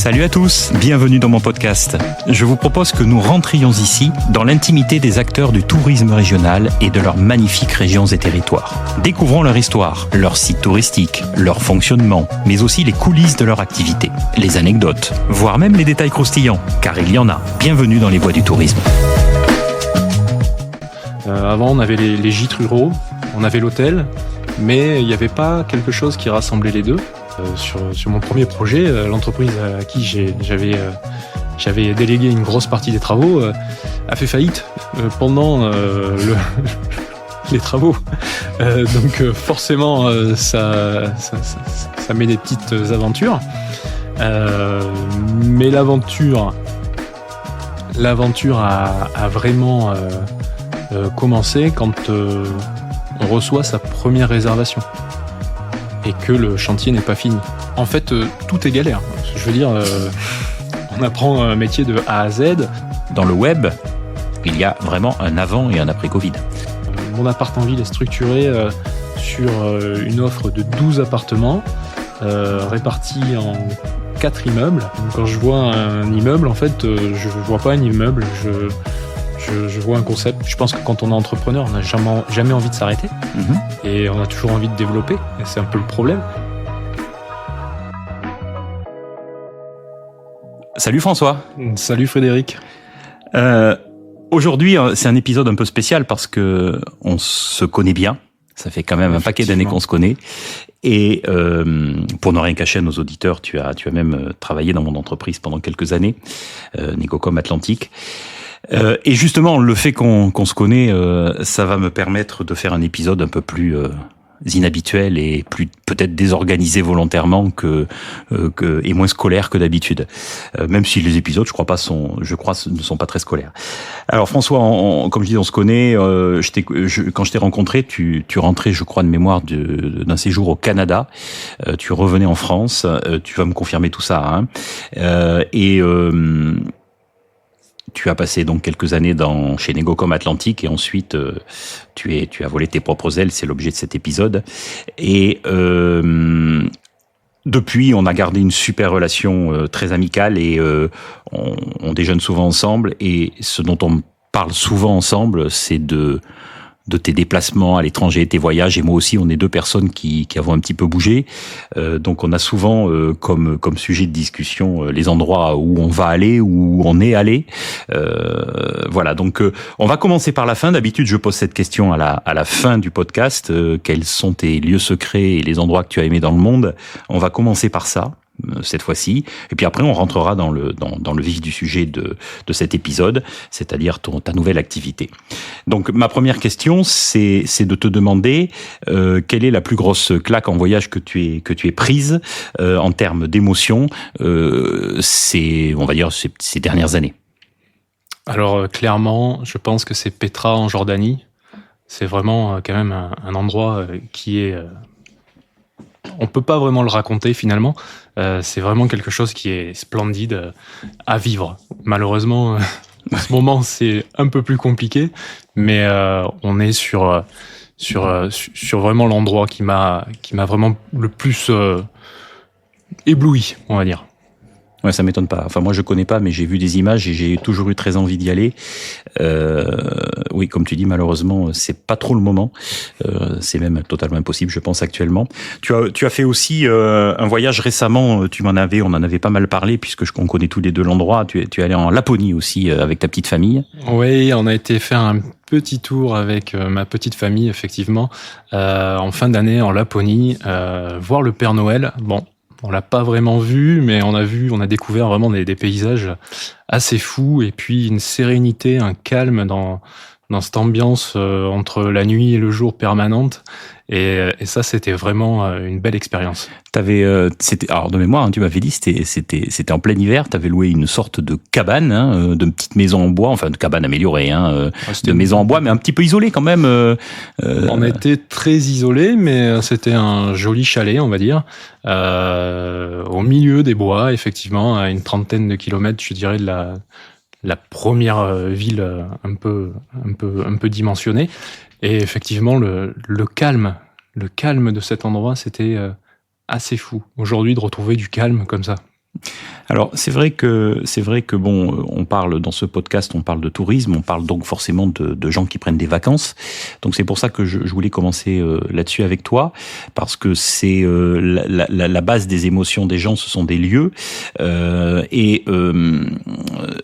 Salut à tous, bienvenue dans mon podcast. Je vous propose que nous rentrions ici dans l'intimité des acteurs du tourisme régional et de leurs magnifiques régions et territoires. Découvrons leur histoire, leurs sites touristiques, leur fonctionnement, mais aussi les coulisses de leur activité, les anecdotes, voire même les détails croustillants, car il y en a. Bienvenue dans les voies du tourisme. Avant, on avait les gîtes ruraux, on avait l'hôtel, mais il n'y avait pas quelque chose qui rassemblait les deux. Sur mon premier projet, l'entreprise à qui j'avais délégué une grosse partie des travaux a fait faillite pendant les travaux. Donc forcément, ça met des petites aventures. Mais l'aventure a vraiment commencé quand on reçoit sa première réservation et que le chantier n'est pas fini. En fait, tout est galère. Je veux dire, on apprend un métier de A à Z. Dans le web, il y a vraiment un avant et un après Covid. Mon appart en ville est structuré sur une offre de 12 appartements répartis en 4 immeubles. Donc, quand je vois un immeuble, en fait, je vois pas un immeuble, je vois un concept. Je pense que quand on est entrepreneur, on n'a jamais envie de s'arrêter. Et on a toujours envie de développer. Et c'est un peu le problème. Salut François. Salut Frédéric. Aujourd'hui, c'est un épisode un peu spécial parce que on se connaît bien. Ça fait quand même un paquet d'années qu'on se connaît. Et pour ne rien cacher à nos auditeurs, tu as même travaillé dans mon entreprise pendant quelques années, Negocom Atlantique. Et justement, le fait qu'on se connaît, ça va me permettre de faire un épisode un peu plus inhabituel et plus peut-être désorganisé volontairement et moins scolaire que d'habitude. Même si les épisodes, je crois, ne sont pas très scolaires. Alors François, comme je dis, on se connaît. Quand je t'ai rencontré, tu rentrais, je crois, de mémoire d'un séjour au Canada. Tu revenais en France. Tu vas me confirmer tout ça. Hein. Tu as passé donc quelques années chez Negocom Atlantique et ensuite tu as volé tes propres ailes, c'est l'objet de cet épisode. Et depuis, on a gardé une super relation très amicale et on déjeune souvent ensemble. Et ce dont on parle souvent ensemble, c'est de tes déplacements à l'étranger, tes voyages, et moi aussi, on est deux personnes qui avons un petit peu bougé. Donc on a souvent comme sujet de discussion les endroits où on va aller, où on est allé. Voilà, donc on va commencer par la fin. D'habitude, je pose cette question à la fin du podcast. Quels sont tes lieux secrets et les endroits que tu as aimés dans le monde? On va commencer par ça cette fois-ci, et puis après on rentrera dans le vif du sujet de cet épisode, c'est-à-dire ta nouvelle activité. Donc ma première question, c'est de te demander quelle est la plus grosse claque en voyage que tu aies prise en termes d'émotion, on va dire ces dernières années. Alors clairement, je pense que c'est Petra en Jordanie. C'est vraiment quand même un endroit qui est on peut pas vraiment le raconter finalement. C'est vraiment quelque chose qui est splendide à vivre. Malheureusement, en ce moment, c'est un peu plus compliqué, mais on est sur vraiment l'endroit qui m'a vraiment le plus ébloui, on va dire. Ouais, ça m'étonne pas. Enfin, moi, je connais pas, mais j'ai vu des images et j'ai toujours eu très envie d'y aller. Oui, comme tu dis, malheureusement, c'est pas trop le moment. C'est même totalement impossible, je pense, actuellement. Tu as fait aussi un voyage récemment. On en avait pas mal parlé puisque on connaît tous les deux l'endroit. Tu es allé en Laponie aussi avec ta petite famille. Oui, on a été faire un petit tour avec ma petite famille, effectivement, en fin d'année en Laponie, voir le Père Noël. Bon. On l'a pas vraiment vu, mais on a découvert vraiment des paysages assez fous et puis une sérénité, un calme dans cette ambiance entre la nuit et le jour permanente. Et ça, c'était vraiment une belle expérience. Alors de mémoire, hein, tu m'avais dit, c'était en plein hiver. T'avais loué une sorte de cabane, hein, de petite maison en bois, enfin de cabane améliorée, hein, de maison en bois, mais un petit peu isolée quand même. On était très isolés, mais c'était un joli chalet, on va dire, au milieu des bois, effectivement, à une trentaine de kilomètres, je dirais, de la première ville un peu dimensionnée. Et effectivement, le calme de cet endroit, c'était assez fou. Aujourd'hui, de retrouver du calme comme ça. Alors c'est vrai que bon, on parle dans ce podcast, on parle de tourisme, on parle donc forcément de gens qui prennent des vacances. Donc c'est pour ça que je voulais commencer là-dessus avec toi, parce que c'est la base des émotions des gens, ce sont des lieux.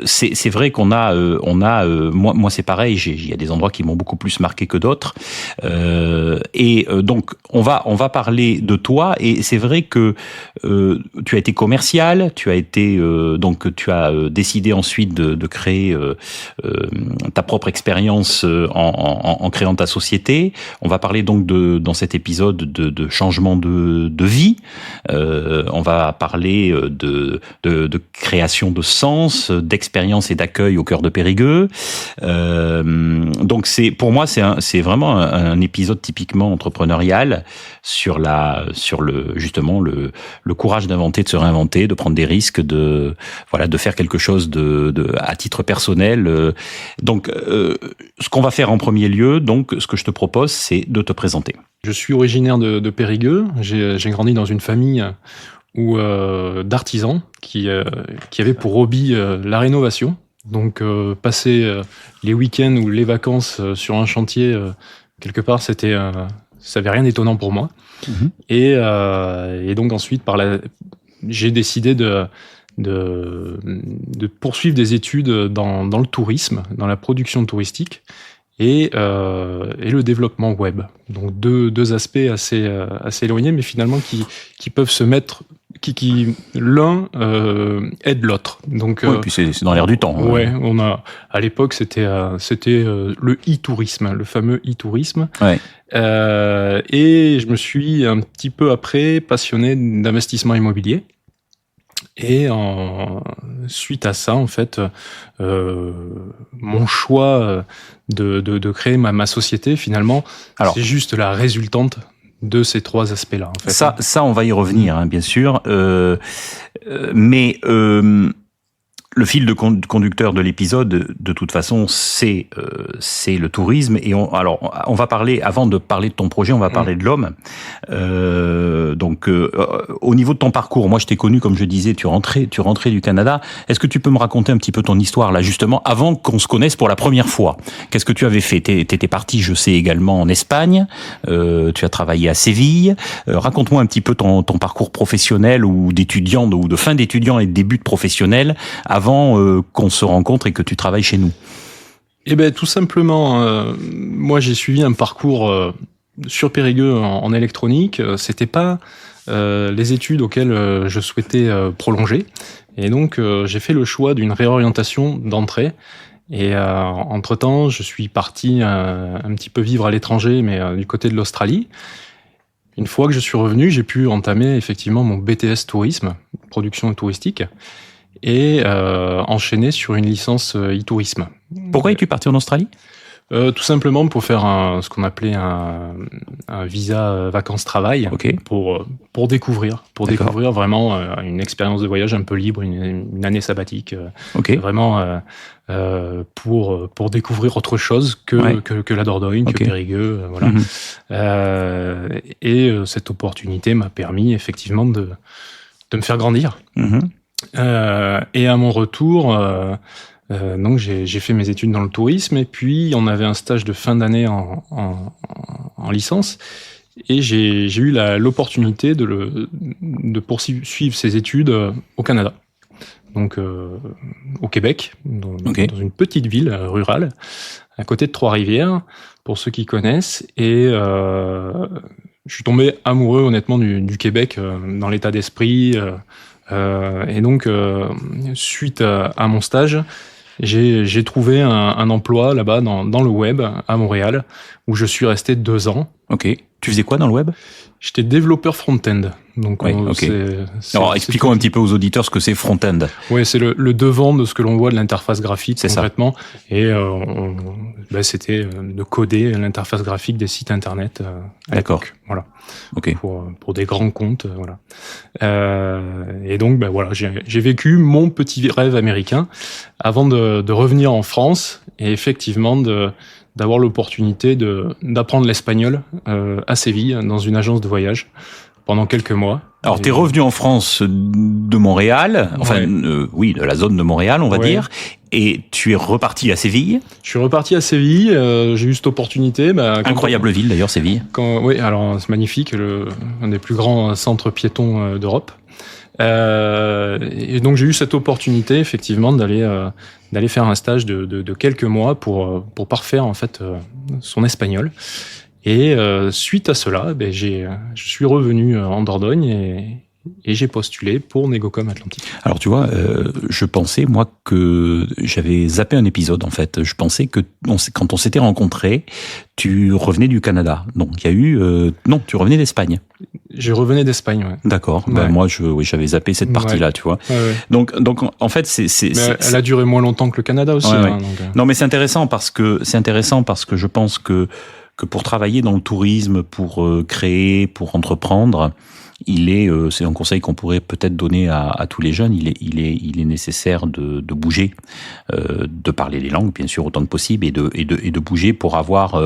C'est vrai qu'on a moi c'est pareil, il y a des endroits qui m'ont beaucoup plus marqué que d'autres. Donc on va parler de toi, et c'est vrai que tu as été commercial, tu as décidé ensuite de créer ta propre expérience en créant ta société. On va parler donc dans cet épisode de changement de vie. On va parler de création de sens, d'expérience et d'accueil au cœur de Périgueux. Donc pour moi c'est vraiment un épisode typiquement entrepreneurial sur justement le courage d'inventer, de se réinventer, de prendre des risques, de faire quelque chose à titre personnel. Donc, ce qu'on va faire en premier lieu, donc, ce que je te propose, c'est de te présenter. Je suis originaire de Périgueux. J'ai grandi dans une famille d'artisans qui avaient pour hobby la rénovation. Donc, passer les week-ends ou les vacances sur un chantier, quelque part, ça avait rien d'étonnant pour moi. Mmh. Et donc ensuite, j'ai décidé de poursuivre des études dans le tourisme, dans la production touristique et le développement web. Donc deux aspects assez éloignés, mais finalement qui peuvent se mettre, qui l'un aide l'autre. Donc oui, puis c'est dans l'air du temps. Ouais, à l'époque c'était le e-tourisme, le fameux e-tourisme. Ouais. Et je me suis un petit peu après passionné d'investissement immobilier. Et suite à ça, en fait, mon choix de créer ma société, finalement, c'est juste la résultante de ces trois aspects-là. En fait. Ça, on va y revenir, hein, bien sûr. Mais le fil de conducteur de l'épisode, de toute façon, c'est le tourisme. Et on va parler, avant de parler de ton projet, on va parler de l'homme. Donc, au niveau de ton parcours, moi, je t'ai connu, comme je disais, tu rentrais du Canada. Est-ce que tu peux me raconter un petit peu ton histoire, là, justement, avant qu'on se connaisse pour la première fois? Qu'est-ce que tu avais fait? T'étais parti, je sais, également en Espagne. Tu as travaillé à Séville. Raconte-moi un petit peu ton parcours professionnel ou d'étudiant, ou de fin d'étudiant et de début de professionnel, avant qu'on se rencontre et que tu travailles chez nous. Eh ben, tout simplement, moi j'ai suivi un parcours sur Périgueux en électronique. C'était pas les études auxquelles je souhaitais prolonger, et donc j'ai fait le choix d'une réorientation d'entrée. Et entre-temps, je suis parti un petit peu vivre à l'étranger, mais du côté de l'Australie. Une fois que je suis revenu, j'ai pu entamer effectivement mon BTS tourisme, production touristique, et enchaîner sur une licence e-tourisme. Pourquoi es-tu parti en Australie ? Tout simplement pour faire ce qu'on appelait un visa vacances-travail, okay. pour découvrir vraiment une expérience de voyage un peu libre, une année sabbatique, okay. Vraiment pour découvrir autre chose que la Dordogne, okay. Que Périgueux, voilà. Mm-hmm. Et cette opportunité m'a permis effectivement de me faire grandir. Mm-hmm. Et à mon retour, donc j'ai fait mes études dans le tourisme, et puis on avait un stage de fin d'année en licence, et j'ai eu l'opportunité de poursuivre ces études au Canada, donc au Québec, dans une petite ville rurale à côté de Trois-Rivières, pour ceux qui connaissent. Et je suis tombé amoureux honnêtement du Québec, dans l'état d'esprit. Et donc, suite à mon stage, j'ai trouvé un emploi là-bas dans le web à Montréal, où je suis resté 2 ans. Ok. Tu faisais quoi dans le web ? J'étais développeur front-end. Donc, alors, expliquons un petit peu aux auditeurs ce que c'est front-end. Oui, c'est le devant de ce que l'on voit de l'interface graphique, concrètement. Ça. Et c'était de coder l'interface graphique des sites internet. D'accord. Voilà. Okay. Pour des grands comptes, voilà. Et donc, voilà, j'ai vécu mon petit rêve américain avant de revenir en France, et effectivement d'avoir l'opportunité d'apprendre l'espagnol à Séville, dans une agence de voyage. pendant quelques mois. Alors, t'es revenu en France de Montréal, enfin, oui, de la zone de Montréal, on va dire, et tu es reparti à Séville. Je suis reparti à Séville, j'ai eu cette opportunité. Incroyable ville d'ailleurs, Séville. Oui, alors c'est magnifique, un des plus grands centres piétons d'Europe. Et donc j'ai eu cette opportunité effectivement d'aller faire un stage de quelques mois pour parfaire en fait son espagnol. Et suite à cela, je suis revenu en Dordogne et j'ai postulé pour Negocom Atlantique. Alors tu vois, je pensais moi que j'avais zappé un épisode en fait. Je pensais que quand on s'était rencontrés, tu revenais du Canada. Donc il y a eu non, tu revenais d'Espagne. Je revenais d'Espagne, ouais. D'accord. Ouais. Ben, moi, j'avais zappé cette partie-là, tu vois. Ouais. Donc, en fait, elle a duré moins longtemps que le Canada aussi. Ouais. Non, mais c'est intéressant parce que je pense que pour travailler dans le tourisme, pour créer, pour entreprendre, c'est un conseil qu'on pourrait peut-être donner à tous les jeunes. Il est nécessaire de bouger, de parler les langues, bien sûr, autant que possible, et de bouger pour avoir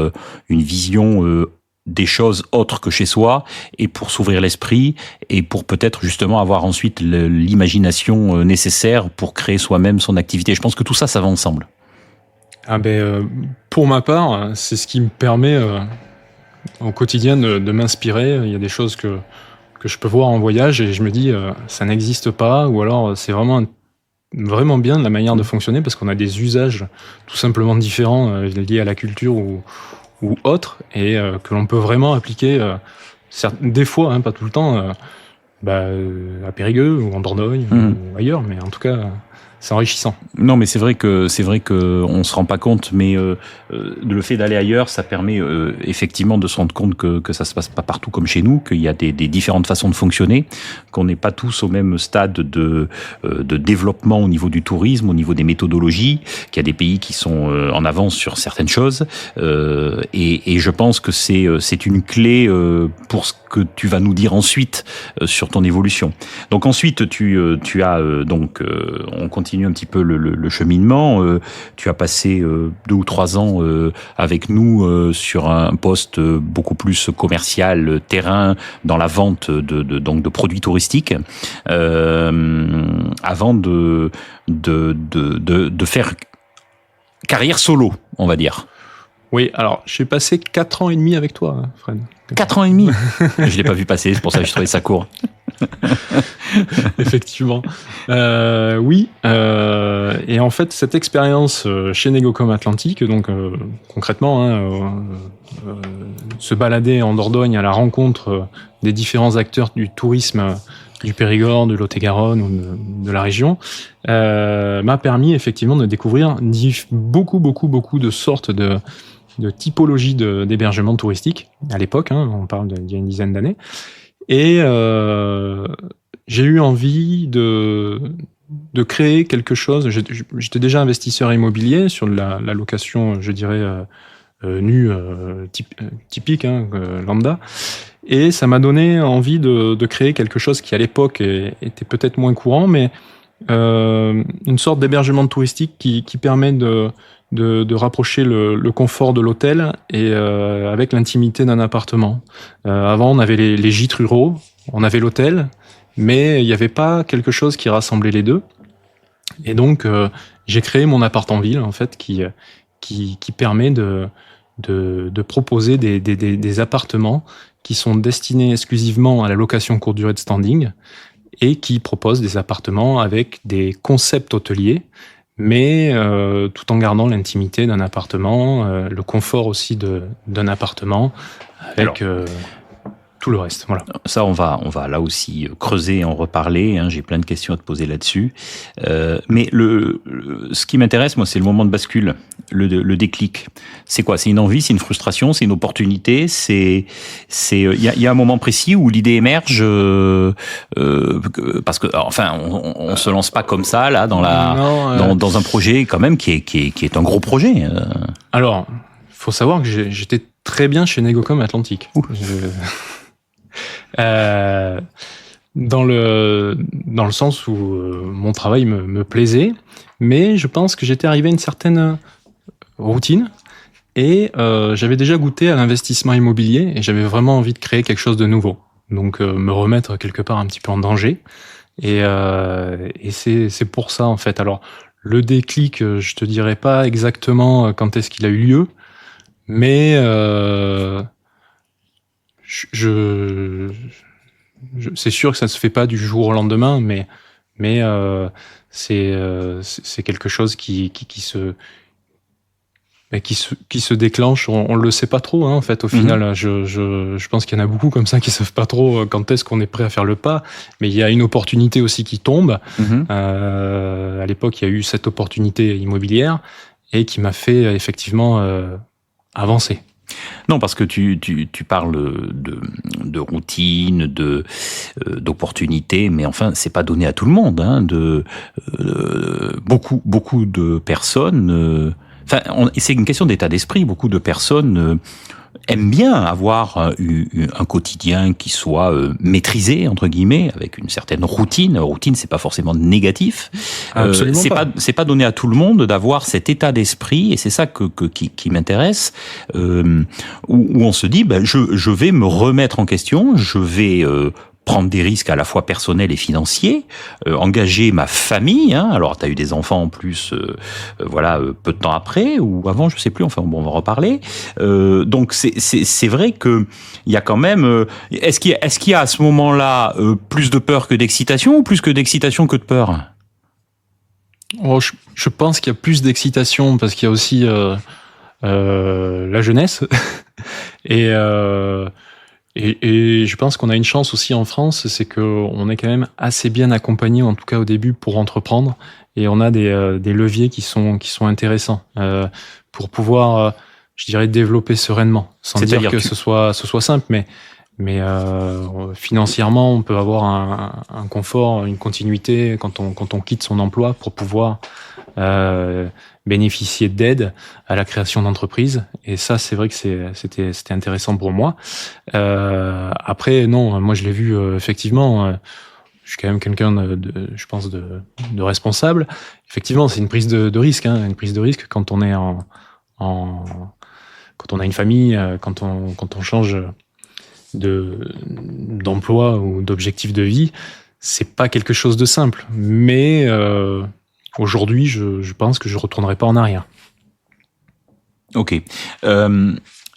une vision des choses autres que chez soi, et pour s'ouvrir l'esprit, et pour peut-être justement avoir ensuite l'imagination nécessaire pour créer soi-même son activité. Je pense que tout ça, ça va ensemble. Pour ma part, c'est ce qui me permet au quotidien de m'inspirer. Il y a des choses que je peux voir en voyage et je me dis ça n'existe pas, ou alors c'est vraiment bien la manière de fonctionner, parce qu'on a des usages tout simplement différents liés à la culture ou autres, et que l'on peut vraiment appliquer des fois, pas tout le temps, à Périgueux ou en Dordogne ou ailleurs, mais en tout cas c'est enrichissant. Non, mais c'est vrai que on se rend pas compte, mais le fait d'aller ailleurs, ça permet effectivement de se rendre compte que ça se passe pas partout comme chez nous, qu'il y a des différentes façons de fonctionner, qu'on n'est pas tous au même stade de développement au niveau du tourisme, au niveau des méthodologies, qu'il y a des pays qui sont en avance sur certaines choses, et je pense que c'est une clé pour ce que tu vas nous dire ensuite sur ton évolution. Donc ensuite, tu as on continue un petit peu le cheminement. Tu as passé 2 ou 3 ans avec nous sur un poste beaucoup plus commercial, terrain, dans la vente de produits touristiques, avant de faire carrière solo, on va dire. Oui, alors j'ai passé 4 ans et demi avec toi, Fred. 4 ans et demi. Je l'ai pas vu passer, c'est pour ça que je trouvais ça court. Effectivement. Oui. Et en fait, cette expérience chez Negocom Atlantique, donc concrètement, se balader en Dordogne à la rencontre des différents acteurs du tourisme du Périgord, de Lot-et-Garonne ou de la région, m'a permis effectivement de découvrir beaucoup de sortes de typologies d'hébergement touristique à l'époque, on parle d'il y a une dizaine d'années. Et j'ai eu envie de créer quelque chose. J'étais déjà investisseur immobilier sur la location, je dirais, nue, typique, lambda. Et ça m'a donné envie de créer quelque chose qui, à l'époque, était peut-être moins courant, mais une sorte d'hébergement touristique qui permet de rapprocher le confort de l'hôtel et avec l'intimité d'un appartement. Avant, on avait les gîtes ruraux, on avait l'hôtel, mais il n'y avait pas quelque chose qui rassemblait les deux. Et donc, j'ai créé mon appart en ville, en fait, qui permet de proposer des appartements qui sont destinés exclusivement à la location courte durée de standing, et qui proposent des appartements avec des concepts hôteliers, mais tout en gardant l'intimité d'un appartement, le confort aussi d'un appartement, avec tout le reste. Voilà. Ça, on va là aussi creuser et en reparler. J'ai plein de questions à te poser là-dessus. Mais ce qui m'intéresse, moi, c'est le moment de bascule, le déclic. C'est quoi? C'est une envie, c'est une frustration, c'est une opportunité. Il y a un moment précis où l'idée émerge, parce que, enfin, on se lance pas comme ça là dans un projet quand même qui est un gros projet. Alors, faut savoir que j'étais très bien chez Negocom Atlantique. Dans le sens où mon travail me plaisait, mais je pense que j'étais arrivé à une certaine routine et j'avais déjà goûté à l'investissement immobilier et j'avais vraiment envie de créer quelque chose de nouveau. donc me remettre quelque part un petit peu en danger. Et c'est pour ça en fait. Alors le déclic, je te dirais pas exactement quand est-ce qu'il a eu lieu, mais c'est sûr que ça se fait pas du jour au lendemain, mais c'est quelque chose qui se déclenche. On le sait pas trop, hein, en fait, au final. Je pense qu'il y en a beaucoup comme ça qui savent pas trop quand est-ce qu'on est prêt à faire le pas. Mais il y a une opportunité aussi qui tombe. À l'époque, il y a eu cette opportunité immobilière et qui m'a fait effectivement avancer. Non, parce que tu parles de routine, d'opportunité, mais enfin, c'est pas donné à tout le monde. Hein, beaucoup de personnes. C'est une question d'état d'esprit. Beaucoup de personnes aiment bien avoir un quotidien qui soit maîtrisé entre guillemets, avec une certaine routine. Routine, c'est pas forcément négatif. C'est pas donné à tout le monde d'avoir cet état d'esprit, et c'est ça qui m'intéresse, où on se dit, je vais me remettre en question, je vais prendre des risques à la fois personnels et financiers, engager ma famille, hein, alors tu as eu des enfants en plus, peu de temps après, ou avant, je sais plus, enfin bon, on va en reparler, donc c'est vrai que il y a quand même, est-ce qu'il y a à ce moment-là plus de peur que d'excitation, ou plus que d'excitation que de peur? Je pense qu'il y a plus d'excitation, parce qu'il y a aussi la jeunesse, et je pense qu'on a une chance aussi en France, c'est qu'on est quand même assez bien accompagné, en tout cas au début, pour entreprendre, et on a des leviers qui sont intéressants pour pouvoir, je dirais, développer sereinement, sans dire que ce soit simple, mais financièrement, on peut avoir un confort, une continuité quand on quitte son emploi pour pouvoir bénéficier d'aide à la création d'entreprises. Et ça, c'est vrai que c'était intéressant pour moi. Après, non, moi je l'ai vu effectivement. Je suis quand même quelqu'un je pense de responsable. Effectivement, c'est une prise de risque, hein, une prise de risque quand on est quand on a une famille, quand on change d'emploi ou d'objectif de vie. C'est pas quelque chose de simple, mais aujourd'hui, je pense que je retournerai pas en arrière. Ok.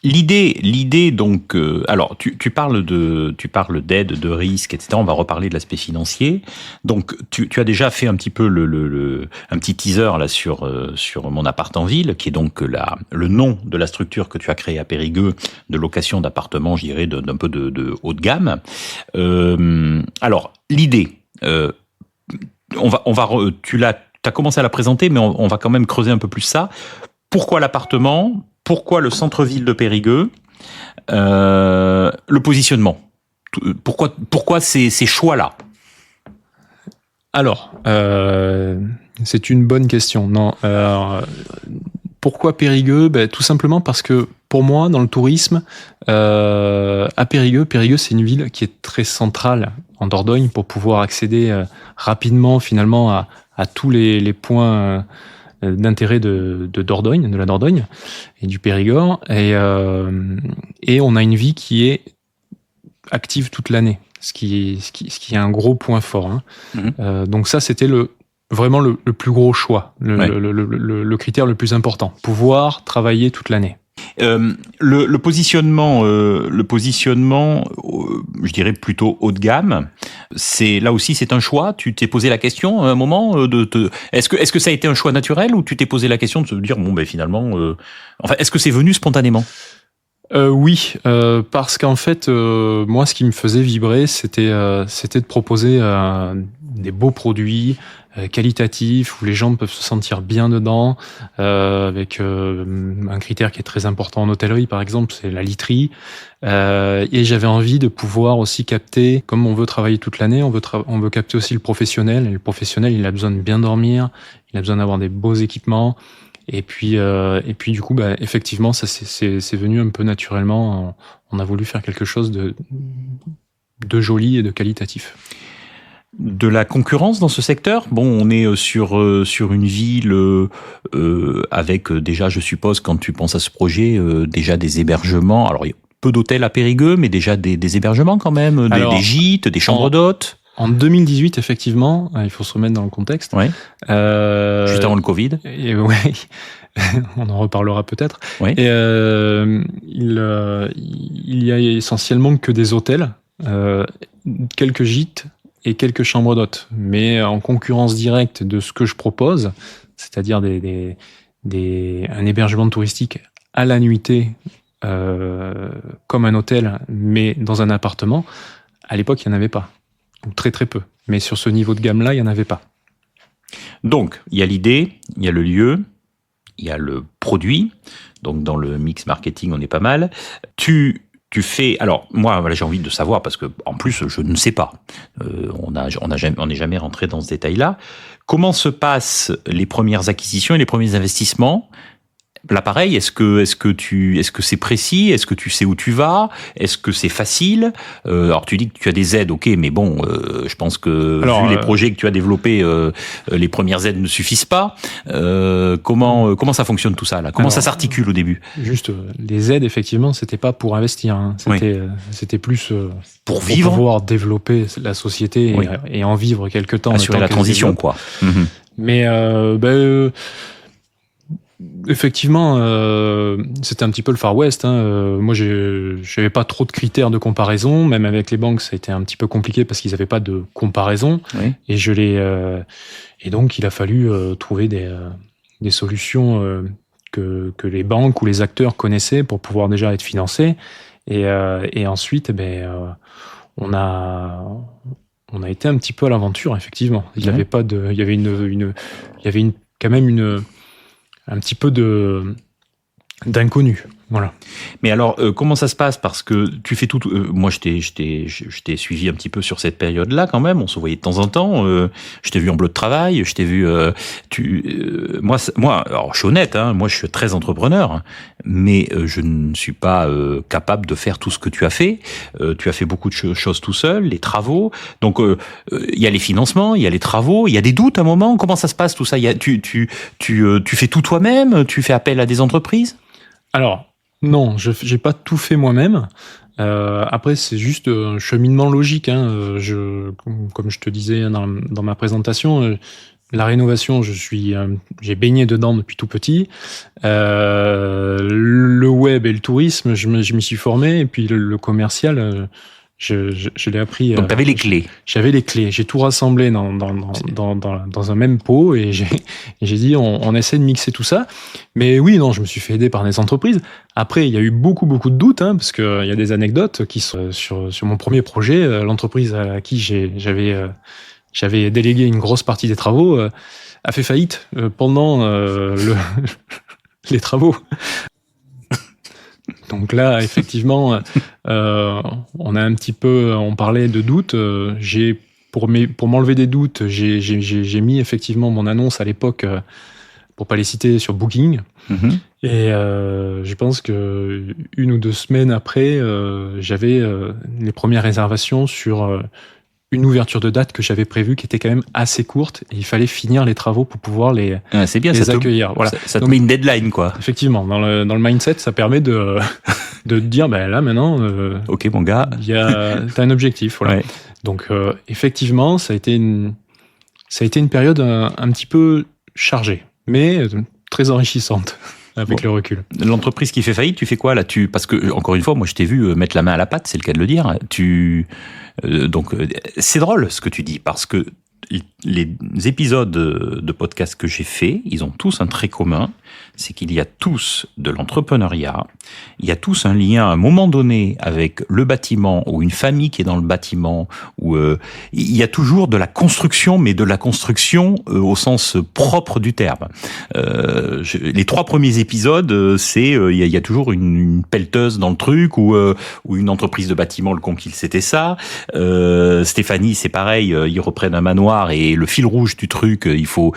L'idée donc, alors tu parles d'aide, de risque, etc. On va reparler de l'aspect financier. Donc tu as déjà fait un petit peu un petit teaser là sur Mon appart en ville, qui est donc le nom de la structure que tu as créée à Périgueux, de location d'appartements, je dirais d'un peu de haut de gamme. Alors l'idée, t'as commencé à la présenter, mais on va quand même creuser un peu plus ça. Pourquoi l'appartement ? Pourquoi le centre-ville de Périgueux ? Le positionnement. Pourquoi ces choix-là ? Alors, c'est une bonne question. Non, pourquoi Périgueux ? Tout simplement parce que pour moi, dans le tourisme, à Périgueux, c'est une ville qui est très centrale en Dordogne pour pouvoir accéder rapidement finalement à tous les points d'intérêt de Dordogne, de la Dordogne et du Périgord, et on a une vie qui est active toute l'année, ce qui est un gros point fort, hein. Donc ça, c'était vraiment le plus gros choix, le critère le plus important, pouvoir travailler toute l'année. Le positionnement, je dirais plutôt haut de gamme. Là aussi, c'est un choix. Tu t'es posé la question à un moment est-ce que ça a été un choix naturel, ou tu t'es posé la question de se dire finalement, est-ce que c'est venu spontanément ? Oui, parce qu'en fait, moi, ce qui me faisait vibrer, c'était de proposer des beaux produits qualitatifs, où les gens peuvent se sentir bien dedans, avec un critère qui est très important en hôtellerie, par exemple, c'est la literie. Et j'avais envie de pouvoir aussi capter, comme on veut travailler toute l'année, on veut capter aussi le professionnel. Et le professionnel, il a besoin de bien dormir, il a besoin d'avoir des beaux équipements. Et puis du coup, effectivement, ça c'est venu un peu naturellement. On a voulu faire quelque chose de joli et de qualitatif. De la concurrence dans ce secteur ? Bon, on est sur une ville avec déjà, je suppose, quand tu penses à ce projet, déjà des hébergements. Alors, peu d'hôtels à Périgueux, mais déjà des hébergements quand même, des gîtes, des chambres d'hôtes. En 2018, effectivement, il faut se remettre dans le contexte. Ouais. Juste avant le Covid. Et ouais, on en reparlera peut-être. Ouais. Et il y a essentiellement que des hôtels, quelques gîtes et quelques chambres d'hôtes. Mais en concurrence directe de ce que je propose, c'est-à-dire un hébergement touristique à la nuitée, comme un hôtel, mais dans un appartement, à l'époque, il n'y en avait pas. Ou très très peu. Mais sur ce niveau de gamme-là, il n'y en avait pas. Donc, il y a l'idée, il y a le lieu, il y a le produit. Donc, dans le mix marketing, on est pas mal. Tu fais... Alors, moi, voilà, j'ai envie de savoir, parce que en plus, je ne sais pas. On n'est jamais rentré dans ce détail-là. Comment se passent les premières acquisitions et les premiers investissements ? L'appareil, est-ce que c'est précis? Est-ce que tu sais où tu vas? Est-ce que c'est facile? Alors tu dis que tu as des aides, ok, mais bon, je pense que vu les projets que tu as développés, les premières aides ne suffisent pas. Comment ça fonctionne tout ça là? Comment ça s'articule au début? Juste, les aides, effectivement, c'était pas pour investir, hein. C'était plus pour vivre, pour pouvoir développer la société et en vivre quelque temps. Assurer la transition, quoi. Mais effectivement, c'était un petit peu le Far West, hein. Moi, j'avais pas trop de critères de comparaison. Même avec les banques, ça a été un petit peu compliqué parce qu'ils n'avaient pas de comparaison. Oui. Et donc, il a fallu trouver des solutions que les banques ou les acteurs connaissaient pour pouvoir déjà être financés. Et ensuite, on a été un petit peu à l'aventure, effectivement. Il y avait pas de, il y avait quand même un petit peu d'inconnu. Voilà. Mais alors, comment ça se passe? Parce que tu fais tout. Moi, je t'ai suivi un petit peu sur cette période-là, quand même. On se voyait de temps en temps. Je t'ai vu en bleu de travail. Je t'ai vu. Moi, alors, je suis honnête. Hein, moi, je suis très entrepreneur, mais je ne suis pas capable de faire tout ce que tu as fait. Tu as fait beaucoup de choses tout seul, les travaux. Donc, il y a les financements, il y a les travaux, il y a des doutes à un moment. Comment ça se passe tout ça? Tu fais tout toi-même? Tu fais appel à des entreprises? Alors. Non, j'ai pas tout fait moi-même. Après, c'est juste un cheminement logique, hein. Comme je te disais dans ma présentation, la rénovation, j'ai baigné dedans depuis tout petit. Le web et le tourisme, je m'y suis formé, et puis le commercial, je l'ai appris. Donc, t'avais les clés. J'avais les clés. J'ai tout rassemblé dans un même pot, et j'ai dit, on essaie de mixer tout ça. Mais oui, non, je me suis fait aider par des entreprises. Après, il y a eu beaucoup de doutes, hein, parce que il y a des anecdotes qui sont sur mon premier projet. L'entreprise à qui j'avais délégué une grosse partie des travaux a fait faillite pendant les travaux. Donc là, effectivement, on parlait de doutes. Pour m'enlever des doutes, j'ai mis effectivement mon annonce à l'époque, pour pas les citer, sur Booking. Mm-hmm. Et je pense que 1 ou 2 semaines après, j'avais les premières réservations sur une ouverture de date que j'avais prévue, qui était quand même assez courte, et il fallait finir les travaux pour pouvoir les accueillir. Voilà. Ça te met une deadline, quoi. Effectivement, dans le mindset, ça permet de te dire, là maintenant, ok, mon gars, t'as un objectif, voilà. Ouais. Donc effectivement, ça a été une période un petit peu chargée, mais très enrichissante. Avec le recul. L'entreprise qui fait faillite, tu fais quoi là? Parce que encore une fois, moi je t'ai vu mettre la main à la pâte, c'est le cas de le dire. Donc c'est drôle ce que tu dis, parce que les épisodes de podcast que j'ai faits, ils ont tous un trait commun, c'est qu'il y a tous de l'entrepreneuriat, il y a tous un lien à un moment donné avec le bâtiment, ou une famille qui est dans le bâtiment, ou il y a toujours de la construction, mais de la construction au sens propre du terme. Les 3 premiers épisodes, c'est il y a toujours une pelleteuse dans le truc, ou une entreprise de bâtiment, le Conquil, c'était ça. Stéphanie, c'est pareil, ils reprennent un manoir, et le fil rouge du truc, il faut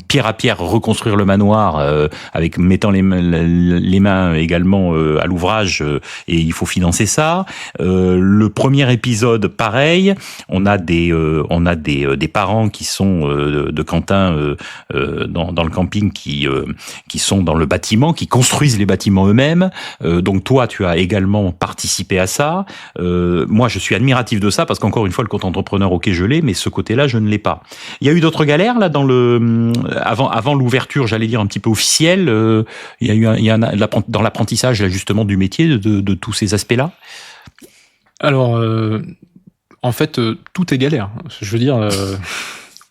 pierre à pierre reconstruire le manoir, avec mettant les mains également également à l'ouvrage et il faut financer ça. Le premier épisode, pareil, on a des parents qui sont de Quentin dans le camping qui sont dans le bâtiment, qui construisent les bâtiments eux-mêmes. Donc toi, tu as également participé à ça. Moi, je suis admiratif de ça parce qu'encore une fois, le côté entrepreneur, ok, je l'ai, mais ce côté-là, je ne l'ai pas. Il y a eu d'autres galères là avant l'ouverture, j'allais dire un petit peu officielle. Il y a dans l'apprentissage là justement du métier de tous ces aspects-là. Alors, en fait, tout est galère. Je veux dire,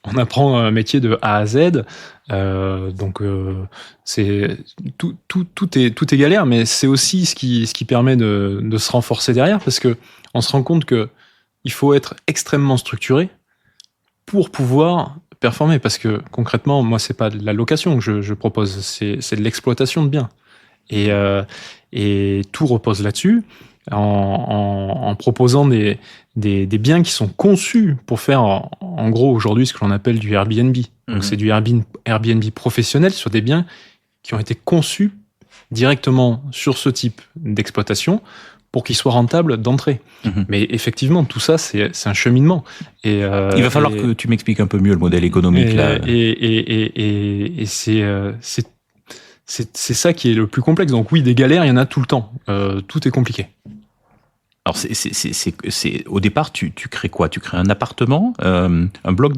on apprend un métier de A à Z. Donc c'est tout est galère, mais c'est aussi ce qui permet de se renforcer derrière, parce que on se rend compte que il faut être extrêmement structuré pour pouvoir performer, parce que concrètement, moi c'est pas de la location que je propose, c'est de l'exploitation de biens, et tout repose là-dessus, en proposant des biens qui sont conçus pour faire en gros aujourd'hui ce que l'on appelle du Airbnb. Donc c'est du Airbnb professionnel sur des biens qui ont été conçus directement sur ce type d'exploitation pour qu'ils soient rentables d'entrée. Mais effectivement, tout ça, c'est un cheminement. Et, il va falloir que tu m'expliques un peu mieux le modèle économique là. Et c'est ça qui est le plus complexe. Donc oui, des galères, il y en a tout le temps. Tout est compliqué. Alors c'est au départ tu crées quoi? Tu crées un appartement, un bloc.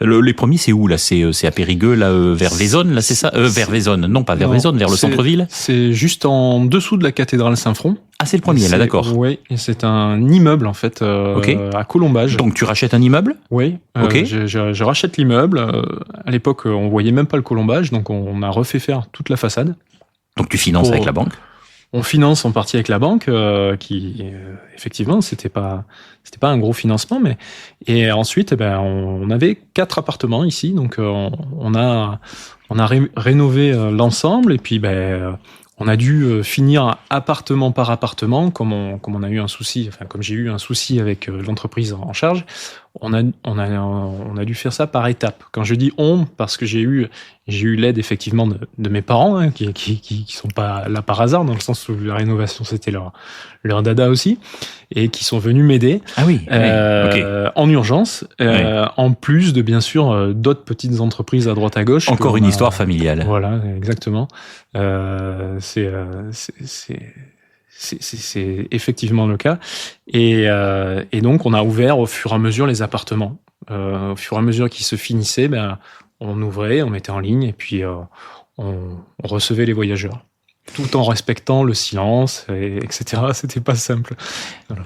Les premiers c'est où là? C'est à Périgueux là, vers Vaisonne là, c'est ça? Vers Vaisonne, non pas vers Vaisonne, vers le centre-ville. C'est juste en dessous de la cathédrale Saint-Front. Ah, c'est le premier là, d'accord. Oui, et c'est un immeuble en fait, à Colombage. Donc tu rachètes un immeuble? Oui. Ok. Je rachète l'immeuble. À l'époque, on voyait même pas le colombage, donc on a refait faire toute la façade. Donc tu finances avec la banque? On finance en partie avec la banque, qui effectivement c'était pas un gros financement, mais et ensuite on avait 4 appartements ici, donc on a rénové l'ensemble, et puis on a dû finir appartement par appartement, comme on a eu un souci, enfin comme j'ai eu un souci avec l'entreprise en charge. On a dû faire ça par étapes. Quand je dis on, parce que j'ai eu l'aide effectivement de mes parents, hein, qui sont pas là par hasard, dans le sens où la rénovation c'était leur dada aussi, et qui sont venus m'aider. Ah oui. En urgence, en plus de bien sûr d'autres petites entreprises à droite à gauche. Encore une histoire familiale. Voilà, exactement. C'est effectivement le cas, et donc on a ouvert au fur et à mesure les appartements. Au fur et à mesure qu'ils se finissaient, on ouvrait, on mettait en ligne, et puis on recevait les voyageurs, tout en respectant le silence, etc. C'était pas simple. Voilà.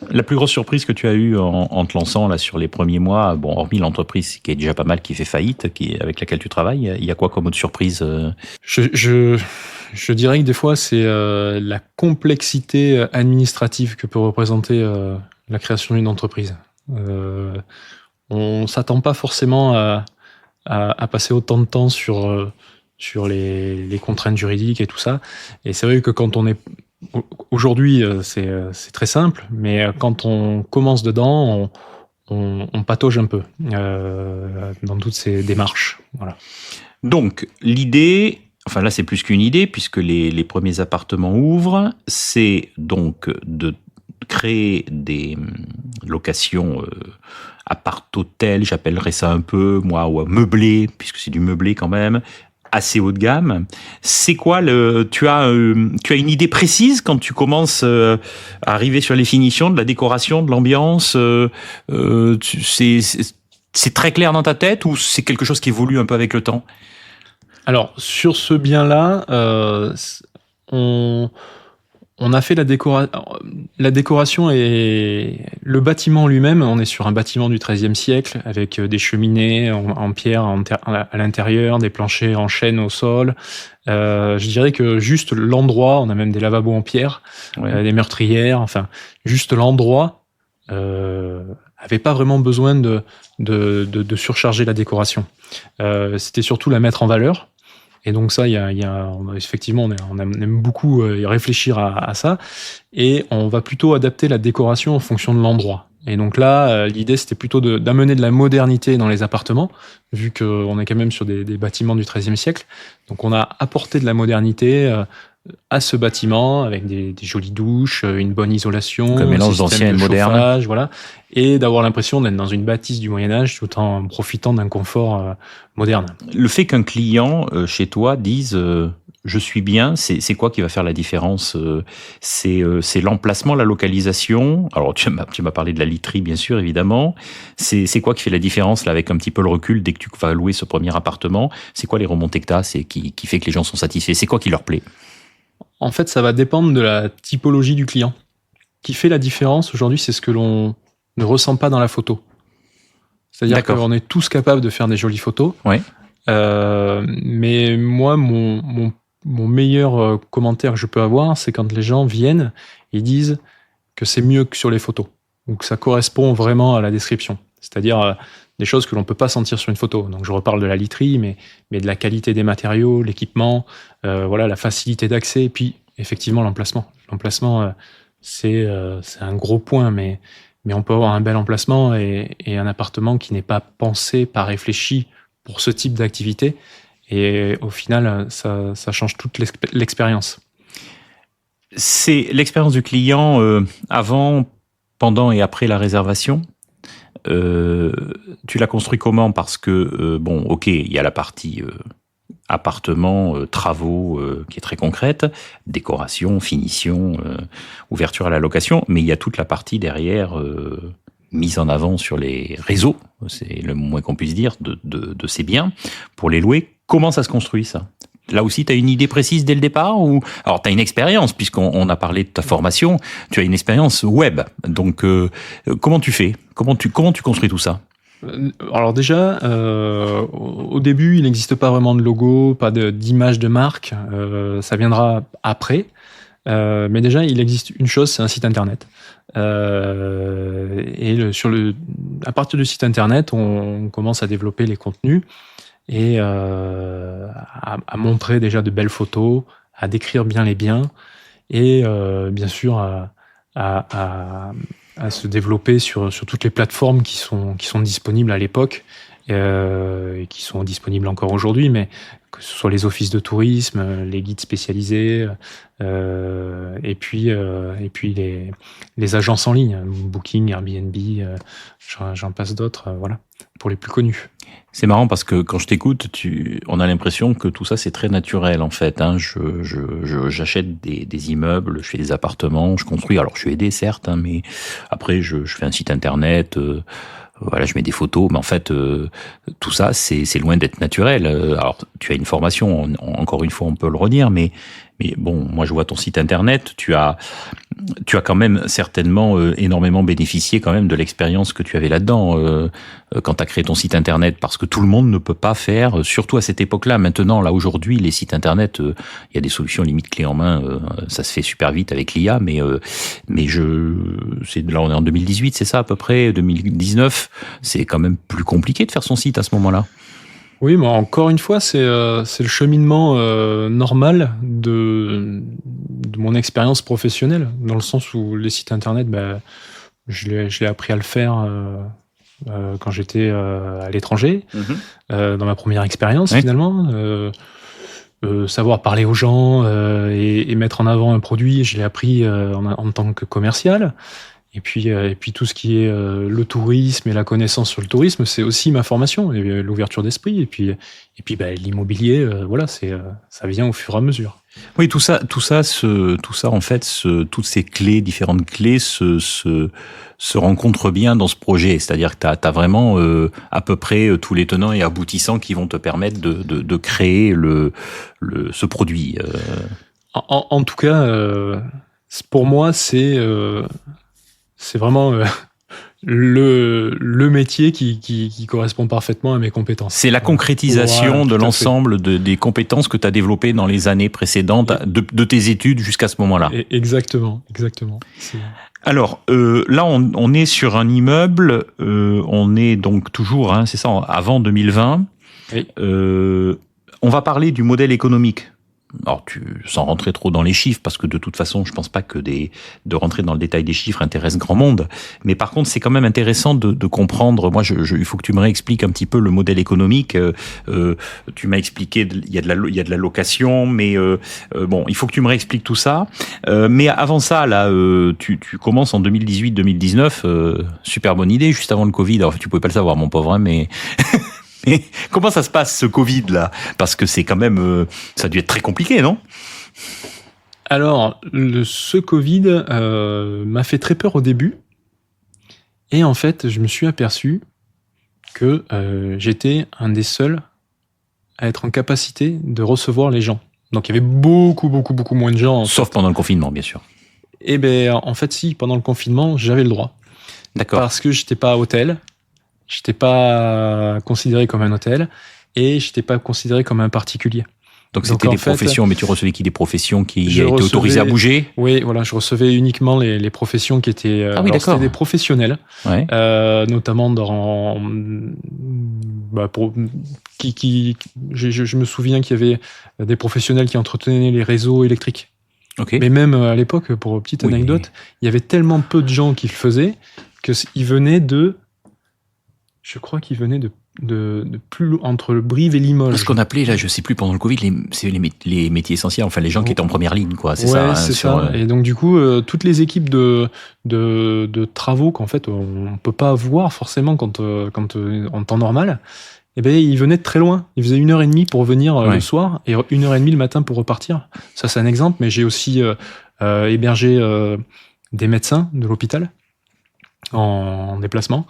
La plus grosse surprise que tu as eue en te lançant là sur les premiers mois, bon, hormis l'entreprise qui est déjà pas mal, qui fait faillite, avec laquelle tu travailles, il y a quoi comme autre surprise? Je dirais que des fois, c'est la complexité administrative que peut représenter la création d'une entreprise. On s'attend pas forcément à passer autant de temps sur les contraintes juridiques et tout ça. Et c'est vrai que quand on est aujourd'hui, c'est très simple, mais quand on commence dedans, on patauge un peu dans toutes ces démarches. Voilà. Donc l'idée. Enfin là c'est plus qu'une idée, puisque les premiers appartements ouvrent, c'est donc de créer des locations appart-hôtel, j'appellerais ça un peu, moi, ou meublé, puisque c'est du meublé quand même, assez haut de gamme. C'est quoi tu as une idée précise quand tu commences à arriver sur les finitions de la décoration, de l'ambiance, c'est très clair dans ta tête, ou c'est quelque chose qui évolue un peu avec le temps? Alors, sur ce bien-là, on a fait la décoration, et le bâtiment lui-même, on est sur un bâtiment du XIIIe siècle, avec des cheminées en pierre à l'intérieur, des planchers en chêne au sol. Je dirais que juste l'endroit, on a même des lavabos en pierre, des meurtrières, enfin, juste l'endroit avait pas vraiment besoin de surcharger la décoration. C'était surtout la mettre en valeur. Et donc ça, effectivement, on aime beaucoup réfléchir à ça, et on va plutôt adapter la décoration en fonction de l'endroit. Et donc là, l'idée, c'était plutôt d'amener de la modernité dans les appartements, vu qu'on est quand même sur des bâtiments du XIIIe siècle. Donc on a apporté de la modernité à ce bâtiment avec des jolies douches, une bonne isolation, un mélange d'ancien et moderne, chauffage, voilà, et d'avoir l'impression d'être dans une bâtisse du Moyen-Âge tout en profitant d'un confort moderne. Le fait qu'un client chez toi dise je suis bien, c'est quoi qui va faire la différence? C'est l'emplacement, la localisation. Alors tu m'as parlé de la literie, bien sûr, évidemment. C'est quoi qui fait la différence là, avec un petit peu le recul dès que tu vas louer ce premier appartement? C'est quoi les remontées que tu as, qui fait que les gens sont satisfaits? C'est quoi qui leur plaît? En fait, ça va dépendre de la typologie du client. Qui fait la différence aujourd'hui, c'est ce que l'on ne ressent pas dans la photo. C'est-à-dire qu'on est tous capables de faire des jolies photos. Ouais. Mais moi, mon meilleur commentaire que je peux avoir, c'est quand les gens viennent et disent que c'est mieux que sur les photos, ou que ça correspond vraiment à la description. C'est-à-dire des choses que l'on ne peut pas sentir sur une photo. Donc je reparle de la literie, mais de la qualité des matériaux, l'équipement, voilà, la facilité d'accès, et puis effectivement l'emplacement. L'emplacement, c'est un gros point, mais on peut avoir un bel emplacement et un appartement qui n'est pas pensé, pas réfléchi pour ce type d'activité. Et au final, ça change toute l'expérience. C'est l'expérience du client avant, pendant et après la réservation. Tu l'as construit comment? Parce que, bon, ok, il y a la partie appartement, travaux qui est très concrète, décoration, finition, ouverture à la location, mais il y a toute la partie derrière mise en avant sur les réseaux, c'est le moins qu'on puisse dire, de ces biens, pour les louer. Comment ça se construit, ça? Là aussi, tu as une idée précise dès le départ ou... Alors, tu as une expérience, puisqu'on a parlé de ta formation, tu as une expérience web. Donc, comment tu fais? Comment tu construis tout ça? Alors déjà, au début, il n'existe pas vraiment de logo, pas d'image de marque. Ça viendra après. Mais déjà, il existe une chose, c'est un site internet. Et à partir du site internet, on commence à développer les contenus et à montrer déjà de belles photos, à décrire bien les biens et bien sûr à se développer sur toutes les plateformes qui sont disponibles à l'époque et qui sont disponibles encore aujourd'hui, mais que ce soit les offices de tourisme, les guides spécialisés, et puis les agences en ligne, Booking, Airbnb, j'en passe d'autres, voilà, pour les plus connus. C'est marrant parce que quand je t'écoute, on a l'impression que tout ça c'est très naturel en fait. Hein. J'achète des immeubles, je fais des appartements, je construis. Alors je suis aidé certes, hein, mais après je fais un site internet. Voilà, je mets des photos, mais en fait, tout ça, c'est loin d'être naturel. Alors, tu as une formation, encore une fois, on peut le redire, mais bon, moi, je vois ton site internet, tu as quand même certainement énormément bénéficié quand même de l'expérience que tu avais là-dedans quand tu as créé ton site internet, parce que tout le monde ne peut pas faire, surtout à cette époque-là. Maintenant, là, aujourd'hui, les sites internet, il y a des solutions limite clé en main, ça se fait super vite avec l'IA, mais là, on est en 2018, c'est ça à peu près, 2019, c'est quand même plus compliqué de faire son site à ce moment-là. Oui, mais encore une fois, c'est le cheminement normal de mon expérience professionnelle, dans le sens où les sites internet, je l'ai appris à le faire quand j'étais à l'étranger, dans ma première expérience finalement. Savoir parler aux gens et mettre en avant un produit, je l'ai appris en tant que commercial. Et puis tout ce qui est le tourisme et la connaissance sur le tourisme, c'est aussi ma formation, et l'ouverture d'esprit. Et puis l'immobilier, voilà, ça vient au fur et à mesure. Oui, tout ça en fait, toutes ces clés, différentes clés, se rencontrent bien dans ce projet. C'est-à-dire que t'as vraiment à peu près tous les tenants et aboutissants qui vont te permettre de créer ce produit. En tout cas, pour moi, c'est vraiment le métier qui correspond parfaitement à mes compétences. C'est la concrétisation de l'ensemble des compétences que tu as développées dans les années précédentes de tes études jusqu'à ce moment-là. Exactement. Alors, là, on est sur un immeuble, on est donc toujours, c'est ça, avant 2020. Oui. On va parler du modèle économique alors sans rentrer trop dans les chiffres, parce que de toute façon, je pense pas que de rentrer dans le détail des chiffres intéresse grand monde. Mais par contre, c'est quand même intéressant de comprendre. Moi, il faut que tu me réexpliques un petit peu le modèle économique. Tu m'as expliqué, il y a de la location, mais bon, il faut que tu me réexpliques tout ça. Mais avant ça, là, tu commences en 2018-2019. Super bonne idée, juste avant le Covid. Alors, tu pouvais pas le savoir, mon pauvre, hein, mais mais comment ça se passe, ce Covid-là? Parce que c'est quand même, ça a dû être très compliqué, non? Alors, ce Covid m'a fait très peur au début. Et en fait, je me suis aperçu que j'étais un des seuls à être en capacité de recevoir les gens. Donc, il y avait beaucoup moins de gens. Sauf pendant le confinement, bien sûr. Et ben, en fait, si, pendant le confinement, j'avais le droit. D'accord. Parce que j'étais pas à hôtel. J'étais pas considéré comme un hôtel et j'étais pas considéré comme un particulier. Donc c'était des professions, mais tu recevais qui? Des professions qui étaient autorisées à bouger? Oui, voilà, je recevais uniquement les professions qui étaient c'était des professionnels, ouais. Notamment je me souviens qu'il y avait des professionnels qui entretenaient les réseaux électriques. Okay. Mais même à l'époque, pour petite anecdote, il y avait tellement peu de gens qui le faisaient qu'ils venaient je crois qu'ils venaient de plus entre le Brive et Limoges. Ce qu'on appelait, là, je sais plus, pendant le Covid, c'est les métiers essentiels, enfin les gens qui étaient en première ligne, quoi. C'est ça. C'est ça. Et donc du coup, toutes les équipes de travaux qu'en fait on peut pas voir forcément quand en temps normal, eh ben ils venaient de très loin. Ils faisaient 1h30 pour venir le soir et 1h30 le matin pour repartir. Ça, c'est un exemple. Mais j'ai aussi hébergé des médecins de l'hôpital en déplacement.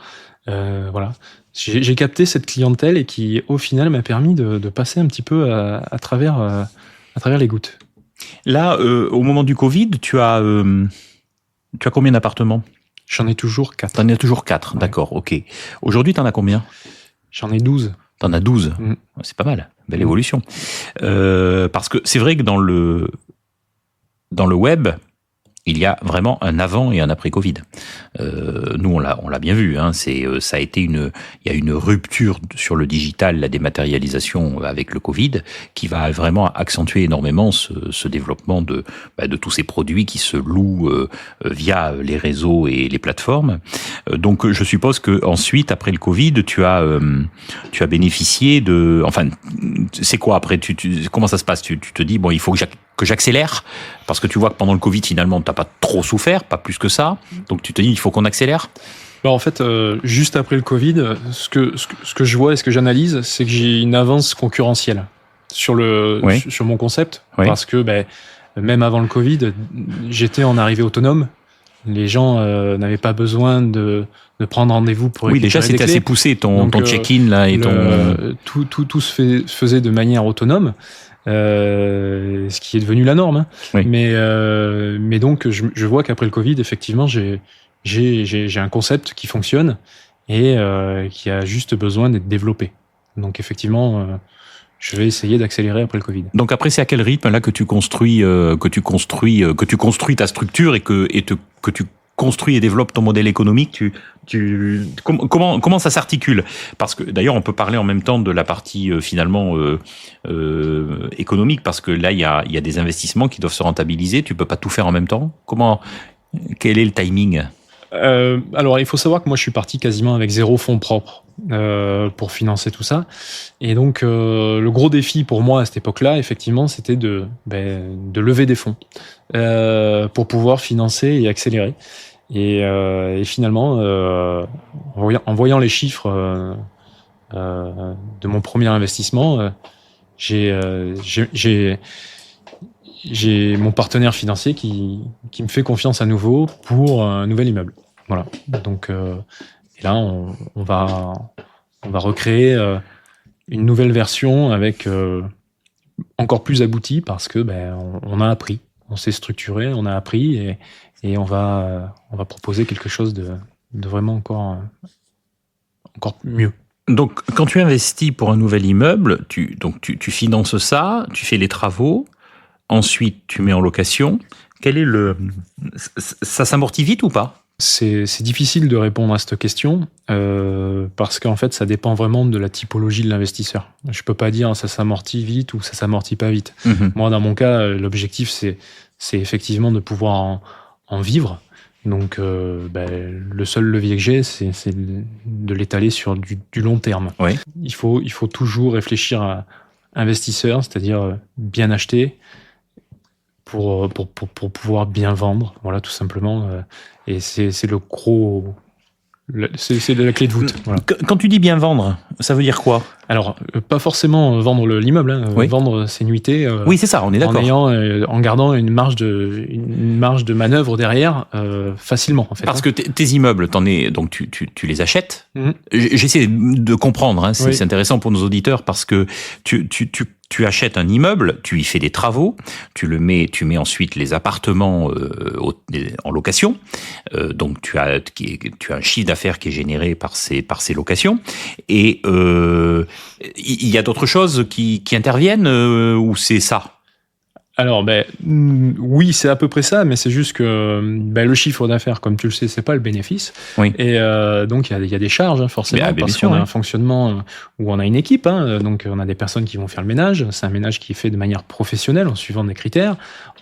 Voilà. J'ai capté cette clientèle et qui, au final, m'a permis de passer un petit peu à travers les gouttes. Là, au moment du Covid, tu as combien d'appartements? J'en ai toujours 4. T'en as toujours 4, d'accord, ok. Aujourd'hui, t'en as combien? J'en ai 12. T'en as 12 ? C'est pas mal, belle évolution. Parce que c'est vrai que dans le web, il y a vraiment un avant et un après Covid. Nous, on l'a bien vu. Hein, ça a été il y a une rupture sur le digital, la dématérialisation avec le Covid, qui va vraiment accentuer énormément ce développement de tous ces produits qui se louent via les réseaux et les plateformes. Donc, je suppose que ensuite, après le Covid, tu as bénéficié de. Enfin, c'est quoi après? Comment ça se passe? Tu te dis bon, il faut que j'accélère, parce que tu vois que pendant le Covid, finalement, t'as pas trop souffert, pas plus que ça. Donc tu te dis, il faut qu'on accélère. En fait, juste après le Covid, ce que je vois et ce que j'analyse, c'est que j'ai une avance concurrentielle sur mon concept, parce que même avant le Covid, j'étais en arrivée autonome. Les gens n'avaient pas besoin de prendre rendez-vous pour récupérer déjà c'était assez poussé ton check-in là et tout se faisait de manière autonome. Ce qui est devenu la norme, hein. Oui. Mais donc je vois qu'après le Covid, effectivement, j'ai un concept qui fonctionne et qui a juste besoin d'être développé. Donc effectivement, je vais essayer d'accélérer après le Covid. Donc après, c'est à quel rythme là que tu construis ta structure et que tu construis et développes ton modèle économique? Comment ça s'articule? Parce que d'ailleurs, on peut parler en même temps de la partie finalement économique, parce que là, il y a des investissements qui doivent se rentabiliser. Tu peux pas tout faire en même temps. Quel est le timing? Alors, il faut savoir que moi, je suis parti quasiment avec 0 fonds propres pour financer tout ça. Et donc, le gros défi pour moi à cette époque-là, effectivement, c'était de lever des fonds pour pouvoir financer et accélérer. Et finalement, en voyant les chiffres de mon premier investissement, j'ai mon partenaire financier qui me fait confiance à nouveau pour un nouvel immeuble. Voilà. Donc, et là, on va recréer une nouvelle version avec encore plus aboutie, parce que on a appris, on s'est structuré, on a appris et on va proposer quelque chose de vraiment encore mieux. Donc, quand tu investis pour un nouvel immeuble, tu finances ça, tu fais les travaux, ensuite tu mets en location. Ça s'amortit vite ou pas? C'est difficile de répondre à cette question parce qu'en fait, ça dépend vraiment de la typologie de l'investisseur. Je peux pas dire ça s'amortit vite ou ça s'amortit pas vite. Moi, dans mon cas, l'objectif, c'est effectivement de pouvoir en vivre. Donc, le seul levier que j'ai, c'est de l'étaler sur du long terme. Oui. Il faut toujours réfléchir à investisseur, c'est-à-dire bien acheter, pour pouvoir bien vendre, voilà, tout simplement. Et c'est le gros... C'est la clé de voûte. Voilà. Quand tu dis bien vendre, ça veut dire quoi? Alors, pas forcément vendre l'immeuble, hein, oui. Vendre ses nuitées. Oui, c'est ça, on est d'accord. En gardant une marge de manœuvre derrière, facilement, en fait. Parce que tes immeubles, donc tu les achètes. J'essaie de comprendre, hein, c'est intéressant pour nos auditeurs, parce que tu achètes un immeuble, tu y fais des travaux, tu mets ensuite les appartements en location. Donc tu as un chiffre d'affaires qui est généré par ces locations. Et il y a d'autres choses qui interviennent ou c'est ça? Alors, oui, c'est à peu près ça, mais c'est juste que le chiffre d'affaires, comme tu le sais, c'est pas le bénéfice. Oui. Et donc, il y a des charges, hein, forcément, parce qu'on a un fonctionnement où on a une équipe. Hein, donc, on a des personnes qui vont faire le ménage. C'est un ménage qui est fait de manière professionnelle, en suivant des critères.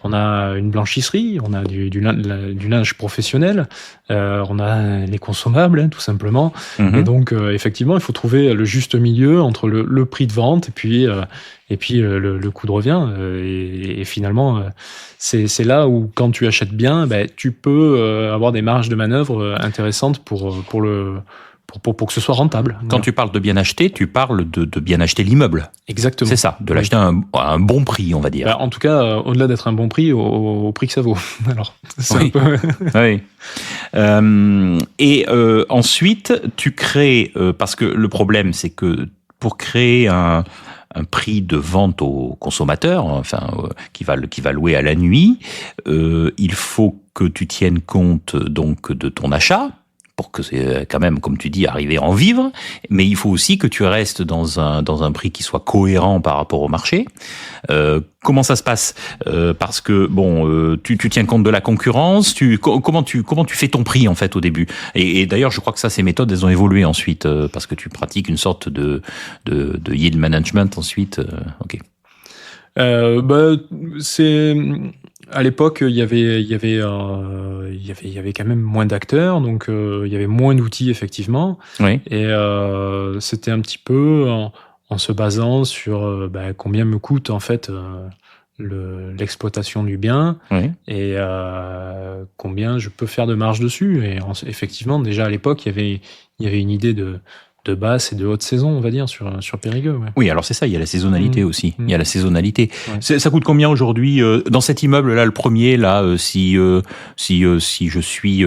On a une blanchisserie, on a du linge professionnel, on a les consommables, hein, tout simplement. Et donc, effectivement, il faut trouver le juste milieu entre le prix de vente et puis le coût de revient. Et finalement, c'est là où, quand tu achètes bien, tu peux avoir des marges de manœuvre intéressantes pour que ce soit rentable. Quand tu parles de bien acheter, tu parles de bien acheter l'immeuble. Exactement. C'est ça, de l'acheter à un bon prix, on va dire. En tout cas, au-delà d'être un bon prix, au prix que ça vaut. Alors, c'est oui. un peu... oui. Et ensuite, tu crées... parce que le problème, c'est que pour créer un prix de vente au consommateur, qui va louer à la nuit, il faut que tu tiennes compte donc de ton achat, pour que c'est quand même, comme tu dis, arriver à en vivre, mais il faut aussi que tu restes dans un prix qui soit cohérent par rapport au marché. Comment ça se passe? Parce que tu tiens compte de la concurrence. Comment tu fais ton prix en fait au début? Et d'ailleurs, je crois que ces méthodes, elles ont évolué ensuite parce que tu pratiques une sorte de yield management ensuite. Ok. C'est à l'époque, il y avait quand même moins d'acteurs, donc il y avait moins d'outils effectivement. Oui. Et c'était un petit peu en se basant sur combien me coûte en fait l'exploitation du bien, oui. Et combien je peux faire de marge dessus. Et effectivement, déjà à l'époque, il y avait une idée de basse et de haute saison, on va dire, sur Périgueux. Ouais. Oui, alors c'est ça, il y a la saisonnalité aussi. Il y a la saisonnalité. Ouais. Ça coûte combien aujourd'hui dans cet immeuble-là, le premier, là, si je suis,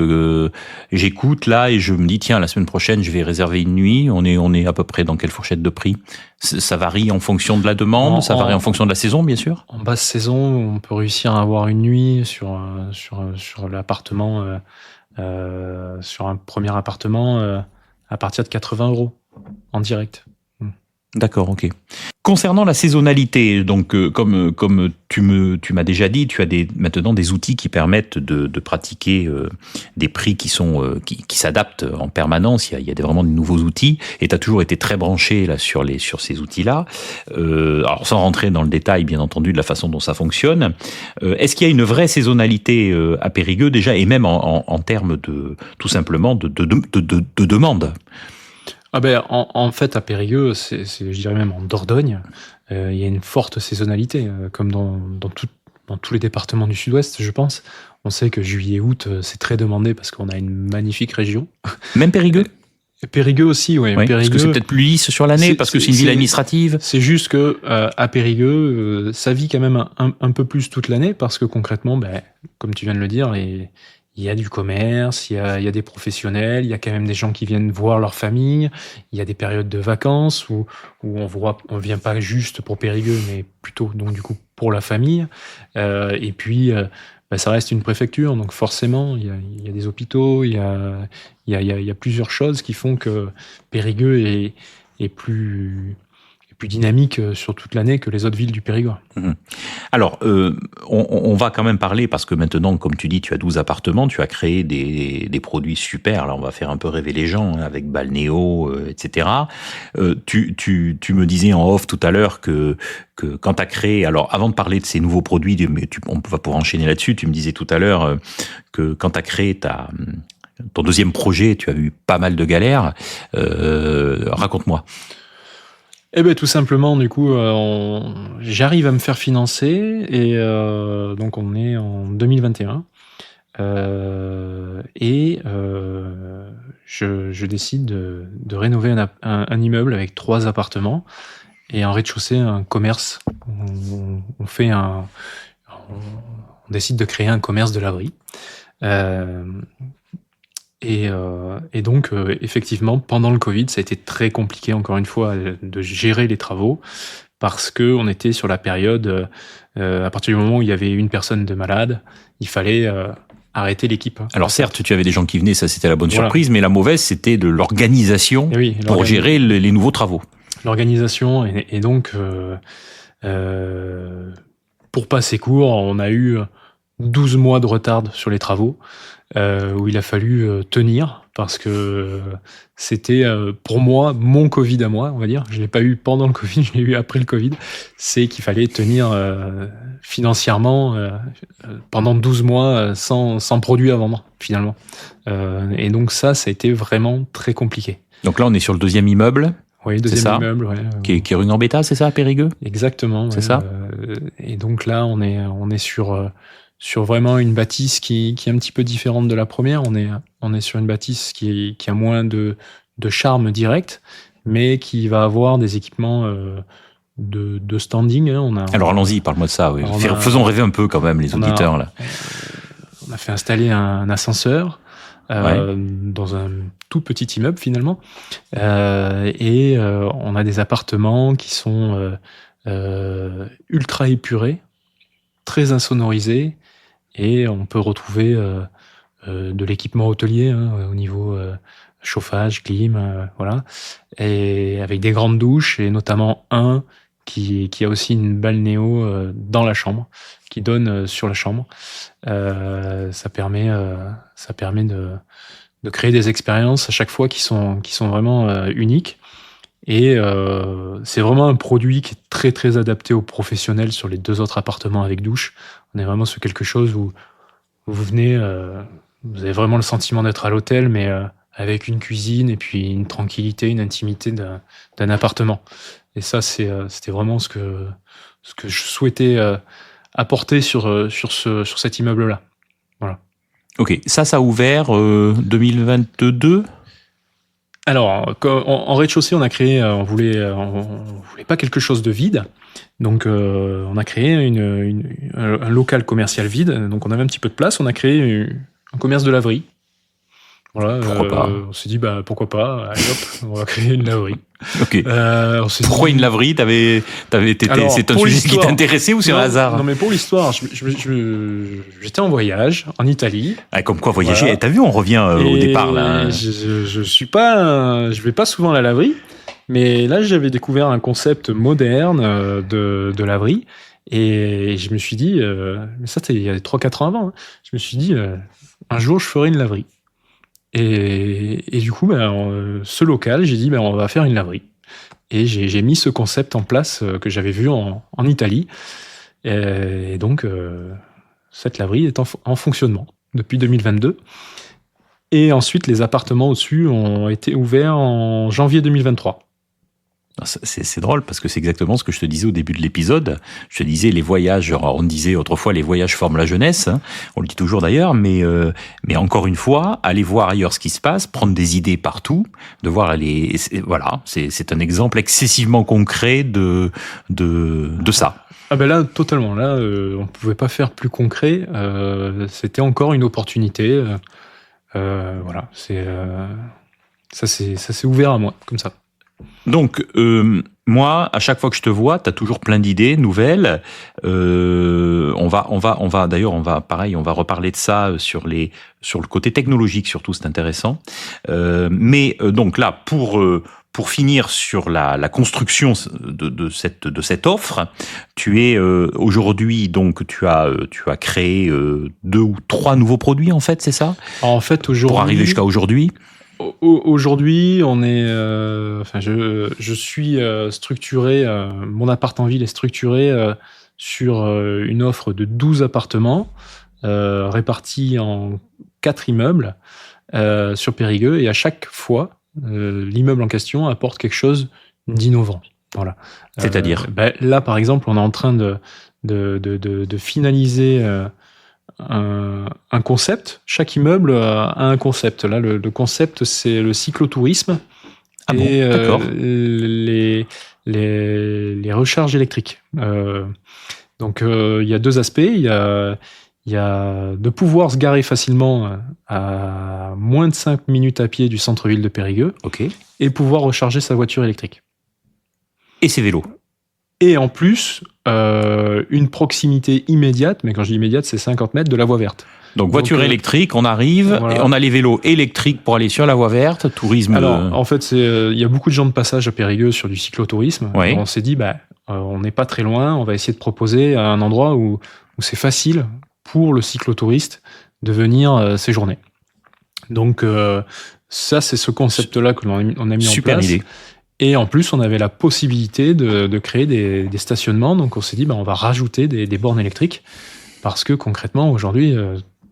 j'écoute là et je me dis tiens, la semaine prochaine, je vais réserver une nuit. On est à peu près dans quelle fourchette de prix? Ça varie en fonction de la demande, ça varie en fonction de la saison, bien sûr. En basse saison, on peut réussir à avoir une nuit sur l'appartement, sur un premier appartement. À partir de 80 € en direct. D'accord, ok. Concernant la saisonnalité, donc comme tu m'as déjà dit, tu as maintenant des outils qui permettent de pratiquer des prix qui s'adaptent en permanence. Il y a vraiment de nouveaux outils, et tu as toujours été très branché là sur ces outils-là. Alors sans rentrer dans le détail, bien entendu, de la façon dont ça fonctionne. Est-ce qu'il y a une vraie saisonnalité à Périgueux déjà, et même en termes de tout simplement de demande? En fait, à Périgueux, je dirais même en Dordogne, il y a une forte saisonnalité, comme dans tous les départements du Sud-Ouest, je pense. On sait que juillet-août, c'est très demandé parce qu'on a une magnifique région. Même Périgueux? Périgueux aussi, oui. Périgueux, parce que c'est peut-être plus lisse sur l'année, parce que c'est une ville administrative. C'est juste que à Périgueux, ça vit quand même un peu plus toute l'année, parce que concrètement, comme tu viens de le dire, il y a du commerce, il y a des professionnels, il y a quand même des gens qui viennent voir leur famille, il y a des périodes de vacances où on vient pas juste pour Périgueux, mais plutôt donc du coup pour la famille. Et puis ça reste une préfecture, donc forcément il y a des hôpitaux, il y a plusieurs choses qui font que Périgueux est plus plus dynamique sur toute l'année que les autres villes du Périgord. Alors, on va quand même parler, parce que maintenant, comme tu dis, tu as 12 appartements, tu as créé des produits super. Là, on va faire un peu rêver les gens, avec Balnéo, etc. Tu me disais en off tout à l'heure que quand tu as créé... Alors, avant de parler de ces nouveaux produits, mais on va pouvoir enchaîner là-dessus, tu me disais tout à l'heure que quand tu as créé ton deuxième projet, tu as eu pas mal de galères. Raconte-moi. Eh ben tout simplement, du coup, j'arrive à me faire financer et donc on est en 2021 je décide de rénover un immeuble avec 3 appartements et en rez-de-chaussée un commerce. On décide de créer un commerce de laverie. Et donc, effectivement, pendant le Covid, ça a été très compliqué, encore une fois, de gérer les travaux, parce que on était sur la période, à partir du moment où il y avait une personne de malade, il fallait arrêter l'équipe. Alors certes, tu avais des gens qui venaient, ça c'était la bonne surprise, mais la mauvaise, c'était de l'organisation pour gérer les nouveaux travaux. L'organisation, et donc, pour passer court, on a eu 12 mois de retard sur les travaux, où il a fallu tenir, parce que c'était pour moi mon Covid à moi, on va dire. Je l'ai pas eu pendant le Covid, je l'ai eu après le Covid. C'est qu'il fallait tenir financièrement pendant 12 mois sans produit à vendre finalement. Et donc ça a été vraiment très compliqué. Donc là on est sur le deuxième immeuble. Oui, deuxième immeuble, ouais. Qui est rue Gambetta, c'est ça, à Périgueux ? Exactement. C'est ça. Et donc là on est sur vraiment une bâtisse qui est un petit peu différente de la première. On est sur une bâtisse qui a moins de charme direct, mais qui va avoir des équipements de standing. Alors allons-y, parle-moi de ça. Oui. Faisons rêver un peu quand même les auditeurs. Là. On a fait installer un ascenseur dans un tout petit immeuble finalement. Et on a des appartements qui sont ultra épurés, très insonorisés. Et on peut retrouver de l'équipement hôtelier au niveau chauffage, clim, voilà, et avec des grandes douches, et notamment un qui a aussi une balnéo dans la chambre, qui donne sur la chambre. Ça permet de créer des expériences à chaque fois qui sont vraiment uniques. Et c'est vraiment un produit qui est très très adapté aux professionnels sur les 2 autres appartements avec douche. On est vraiment sur quelque chose où vous venez, vous avez vraiment le sentiment d'être à l'hôtel, mais avec une cuisine et puis une tranquillité, une intimité d'un appartement. Et ça, c'était vraiment ce que je souhaitais apporter sur cet immeuble-là. Voilà. Ok, ça a ouvert 2022 ? Alors, en rez-de-chaussée, on a créé, on voulait pas quelque chose de vide, donc on a créé un local commercial vide. Donc on avait un petit peu de place, on a créé un commerce de laverie. Voilà. Pourquoi pas ? On s'est dit pourquoi pas, allez hop, on va créer une laverie. Ok. Pourquoi une laverie ? C'est un sujet qui t'intéressait ou c'est un hasard ? Non, mais pour l'histoire, j'étais en voyage en Italie. Ah, comme quoi voyager. Voilà. T'as vu, on revient au départ là. Je vais pas souvent à la laverie, mais là j'avais découvert un concept moderne de laverie, et je me suis dit, mais ça c'était il y a 3-4 ans avant. Je me suis dit, un jour je ferai une laverie. Et du coup, ce local, j'ai dit, on va faire une laverie. Et j'ai mis ce concept en place que j'avais vu en Italie. Et donc, cette laverie est en fonctionnement depuis 2022. Et ensuite, les appartements au-dessus ont été ouverts en janvier 2023. C'est drôle parce que c'est exactement ce que je te disais au début de l'épisode. Je te disais les voyages, on disait autrefois les voyages forment la jeunesse, on le dit toujours d'ailleurs, mais encore une fois, aller voir ailleurs ce qui se passe, prendre des idées partout, de voir voilà, c'est un exemple excessivement concret de ça. Ah ben là, totalement, là, on pouvait pas faire plus concret, c'était encore une opportunité, voilà, ça s'est ouvert à moi, comme ça. Donc, moi, à chaque fois que je te vois, tu as toujours plein d'idées nouvelles. On va reparler de ça sur le côté technologique, surtout, c'est intéressant. Mais donc là, pour pour finir sur la construction de cette offre, tu es aujourd'hui, donc tu as créé 2 ou 3 nouveaux produits en fait, c'est ça? En fait, aujourd'hui, pour arriver jusqu'à aujourd'hui. Aujourd'hui, on est, je suis structuré. Mon appart en ville est structuré sur une offre de 12 appartements répartis en 4 immeubles sur Périgueux, et à chaque fois, l'immeuble en question apporte quelque chose d'innovant. Voilà. C'est-à-dire là, par exemple, on est en train de finaliser un concept. Chaque immeuble a un concept. Là, le concept, c'est le cyclotourisme et les recharges électriques. Donc, il y a 2 aspects. Il y a de pouvoir se garer facilement à moins de 5 minutes à pied du centre-ville de Périgueux, et pouvoir recharger sa voiture électrique. Et ses vélos. Et en plus, une proximité immédiate, mais quand je dis immédiate, c'est 50 mètres de la voie verte. Donc voiture électrique, on arrive, voilà. Et on a les vélos électriques pour aller sur la voie verte, tourisme... Alors, en fait, il y a beaucoup de gens de passage à Périgueux sur du cyclotourisme. Oui. On s'est dit, on n'est pas très loin, on va essayer de proposer un endroit où c'est facile pour le cyclotouriste de venir séjourner. Donc, ça, c'est ce concept-là que l'on a mis en place. Super idée. Et en plus, on avait la possibilité de créer des stationnements. Donc, on s'est dit, on va rajouter des bornes électriques, parce que concrètement, aujourd'hui,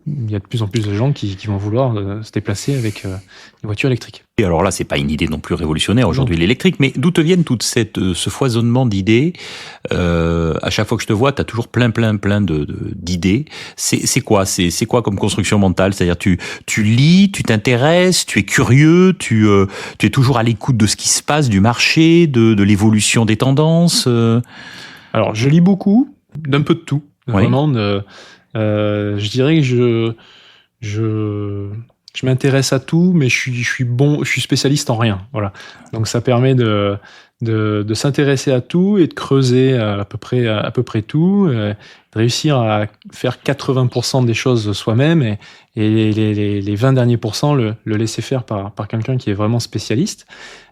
il y a de plus en plus de gens qui vont vouloir se déplacer avec une voiture électrique. Et alors là, c'est pas une idée non plus révolutionnaire aujourd'hui, l'électrique, mais d'où te viennent toute ce foisonnement d'idées? À chaque fois que je te vois, tu as toujours plein d'idées. C'est quoi comme construction mentale? C'est-à-dire tu lis, tu t'intéresses, tu es curieux, tu es toujours à l'écoute de ce qui se passe, du marché, de l'évolution des tendances. Alors, je lis beaucoup, d'un peu de tout, vraiment. Je dirais que je m'intéresse à tout, mais je suis spécialiste en rien. Voilà. Donc ça permet de s'intéresser à tout et de creuser à peu près tout, de réussir à faire 80% des choses soi-même, et les 20 derniers pourcents le laisser faire par quelqu'un qui est vraiment spécialiste.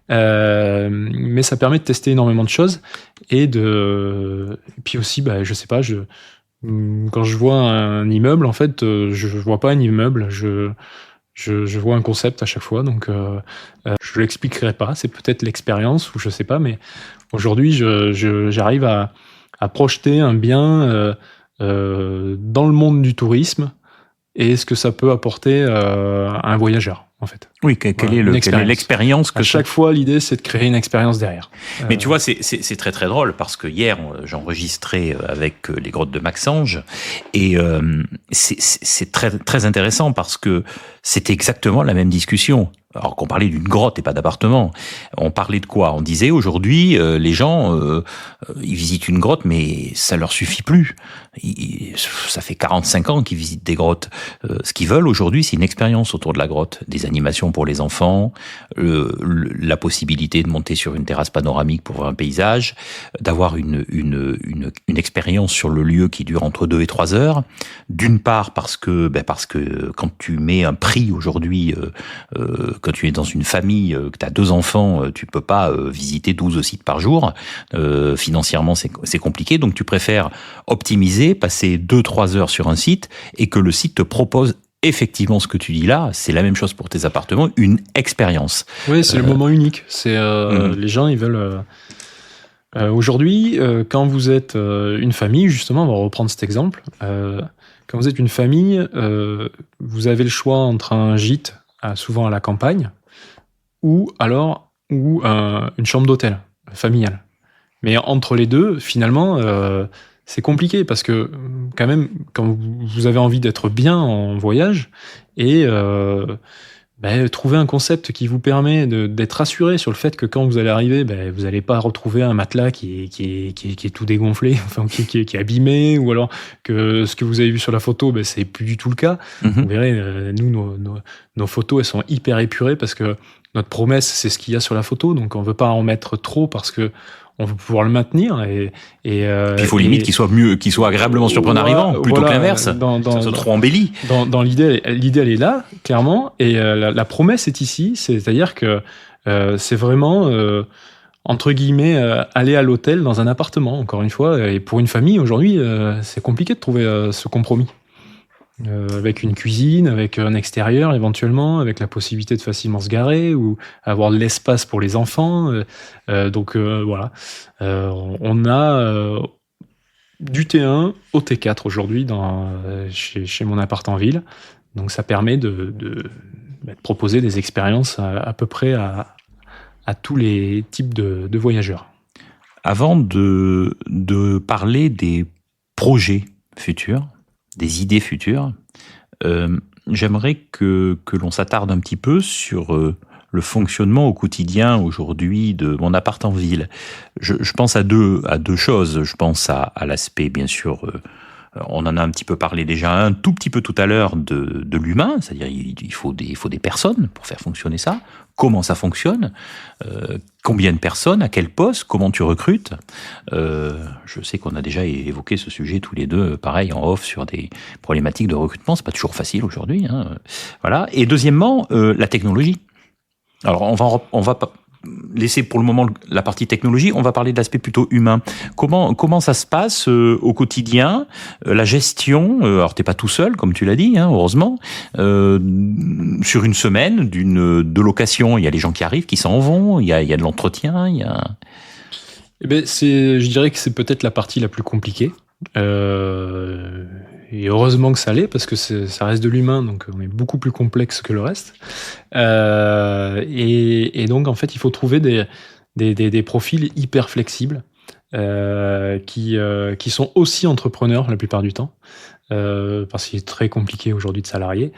Mais ça permet de tester énormément de choses, et puis aussi, je sais pas, quand je vois un immeuble, en fait, je vois pas un immeuble, je vois un concept à chaque fois, donc je l'expliquerai pas, c'est peut-être l'expérience, ou je sais pas, mais aujourd'hui, j'arrive à projeter un bien dans le monde du tourisme, et ce que ça peut apporter à un voyageur, en fait. Oui, quelle est l'expérience que... À chaque fois, l'idée, c'est de créer une expérience derrière. Mais tu vois, c'est très très drôle, parce que hier, j'enregistrais avec les grottes de Maxange, et c'est très très intéressant, parce que c'était exactement la même discussion. Alors qu'on parlait d'une grotte et pas d'appartement. On parlait de quoi? On disait aujourd'hui, les gens, ils visitent une grotte, mais ça leur suffit plus. Ça fait 45 ans qu'ils visitent des grottes. Ce qu'ils veulent aujourd'hui, c'est une expérience autour de la grotte, des animations pour les enfants, la possibilité de monter sur une terrasse panoramique pour voir un paysage, d'avoir une expérience sur le lieu qui dure entre 2 et 3 heures. D'une part parce que quand tu mets un prix aujourd'hui, quand tu es dans une famille, que tu as 2 enfants, tu peux pas visiter 12 sites par jour. Financièrement, c'est compliqué, donc tu préfères optimiser, passer 2-3 heures sur un site, et que le site te propose effectivement ce que tu dis là. C'est la même chose pour tes appartements, une expérience. Oui, c'est le moment unique. Les gens, ils veulent... aujourd'hui, quand vous êtes une famille, justement, on va reprendre cet exemple, quand vous êtes une famille, vous avez le choix entre un gîte, souvent à la campagne, ou une chambre d'hôtel familiale. Mais entre les deux, finalement, c'est compliqué, parce que quand même, quand vous avez envie d'être bien en voyage, et trouver un concept qui vous permet d'être rassuré sur le fait que quand vous allez arriver, vous n'allez pas retrouver un matelas qui est tout dégonflé, enfin qui est abîmé, ou alors que ce que vous avez vu sur la photo, c'est plus du tout le cas. Vous verrez, nous, nos photos, elles sont hyper épurées, parce que notre promesse, c'est ce qu'il y a sur la photo, donc on veut pas en mettre trop, parce que on veut pouvoir le maintenir, et il faut limite qu'il soit agréablement surpris en arrivant, plutôt que l'inverse. Ça soit trop embelli. Dans l'idée, elle est là, clairement, et la promesse est ici, c'est-à-dire que C'est vraiment entre guillemets aller à l'hôtel dans un appartement. Encore une fois, et pour une famille aujourd'hui, c'est compliqué de trouver ce compromis. Avec une cuisine, avec un extérieur éventuellement, avec la possibilité de facilement se garer ou avoir de l'espace pour les enfants. Donc voilà, on a du T1 au T4 aujourd'hui chez mon appart en ville. Donc ça permet de proposer des expériences à peu près à tous les types de voyageurs. Avant de parler des projets futurs, des idées futures, j'aimerais que l'on s'attarde un petit peu sur le fonctionnement au quotidien aujourd'hui de mon appart en ville. Je pense à deux choses. Je pense à l'aspect, bien sûr, on en a un petit peu parlé déjà un tout petit peu tout à l'heure de l'humain, c'est-à-dire il faut des personnes pour faire fonctionner ça. Comment ça fonctionne, combien de personnes, à quel poste, comment tu recrutes. Je sais qu'on a déjà évoqué ce sujet tous les deux, pareil en off, sur des problématiques de recrutement. C'est pas toujours facile aujourd'hui, hein. Voilà. Et deuxièmement, la technologie. Alors on va laisser pour le moment la partie technologie, on va parler de l'aspect plutôt humain. Comment ça se passe au quotidien, la gestion, alors t'es pas tout seul comme tu l'as dit, hein, heureusement, sur une semaine de location, il y a les gens qui arrivent, qui s'en vont, il y a de l'entretien, il y a... Eh ben, je dirais que c'est peut-être la partie la plus compliquée. Et heureusement que ça l'est, parce que ça reste de l'humain, donc on est beaucoup plus complexe que le reste. Et donc, en fait, il faut trouver des profils hyper flexibles, qui sont aussi entrepreneurs la plupart du temps, parce qu'il est très compliqué aujourd'hui de salarier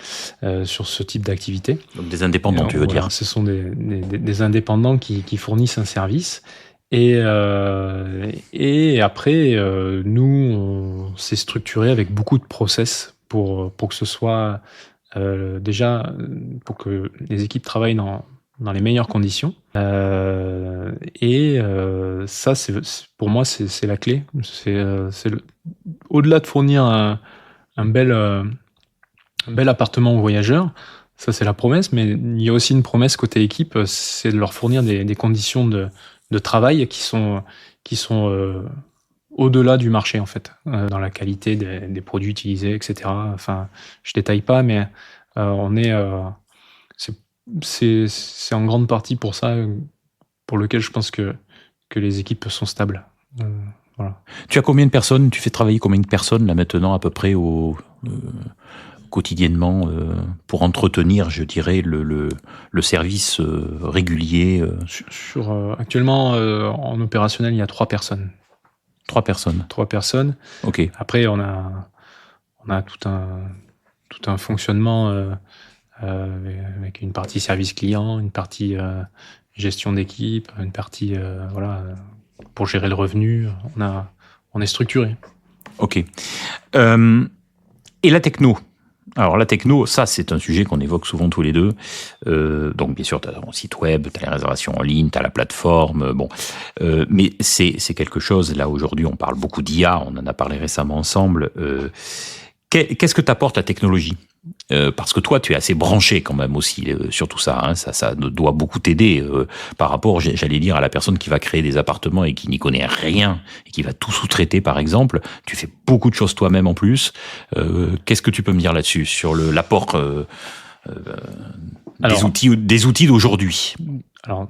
sur ce type d'activité. Donc des indépendants, tu veux dire. Ce sont des indépendants qui fournissent un service. Et après, nous, on s'est structuré avec beaucoup de process pour que ce soit déjà pour que les équipes travaillent dans les meilleures conditions. Ça, pour moi, c'est la clé. Au-delà de fournir un bel appartement aux voyageurs, ça c'est la promesse, mais il y a aussi une promesse côté équipe, c'est de leur fournir des conditions de travail qui sont au-delà du marché en fait, dans la qualité des produits utilisés, etc. Enfin, je détaille pas, mais c'est en grande partie pour ça, pour lequel je pense que les équipes sont stables. Voilà. Tu as combien de personnes, tu fais travailler combien de personnes là maintenant à peu près quotidiennement pour entretenir, je dirais, le service régulier Actuellement, en opérationnel, il y a 3 personnes. 3 personnes. 3 personnes. Ok. Après, on a tout un fonctionnement avec une partie service client, une partie gestion d'équipe, une partie pour gérer le revenu. On est structuré. Ok. Et la techno. Alors la techno, ça c'est un sujet qu'on évoque souvent tous les deux. Donc bien sûr, tu as ton site web, tu as les réservations en ligne, tu as la plateforme. Mais c'est quelque chose, là aujourd'hui on parle beaucoup d'IA, on en a parlé récemment ensemble. Qu'est-ce que t'apporte la technologie ? Parce que toi, tu es assez branché quand même aussi sur tout ça. Hein. Ça doit beaucoup t'aider par rapport, j'allais dire, à la personne qui va créer des appartements et qui n'y connaît rien et qui va tout sous-traiter, par exemple. Tu fais beaucoup de choses toi-même en plus. Qu'est-ce que tu peux me dire là-dessus sur l'apport des outils d'aujourd'hui ? Alors,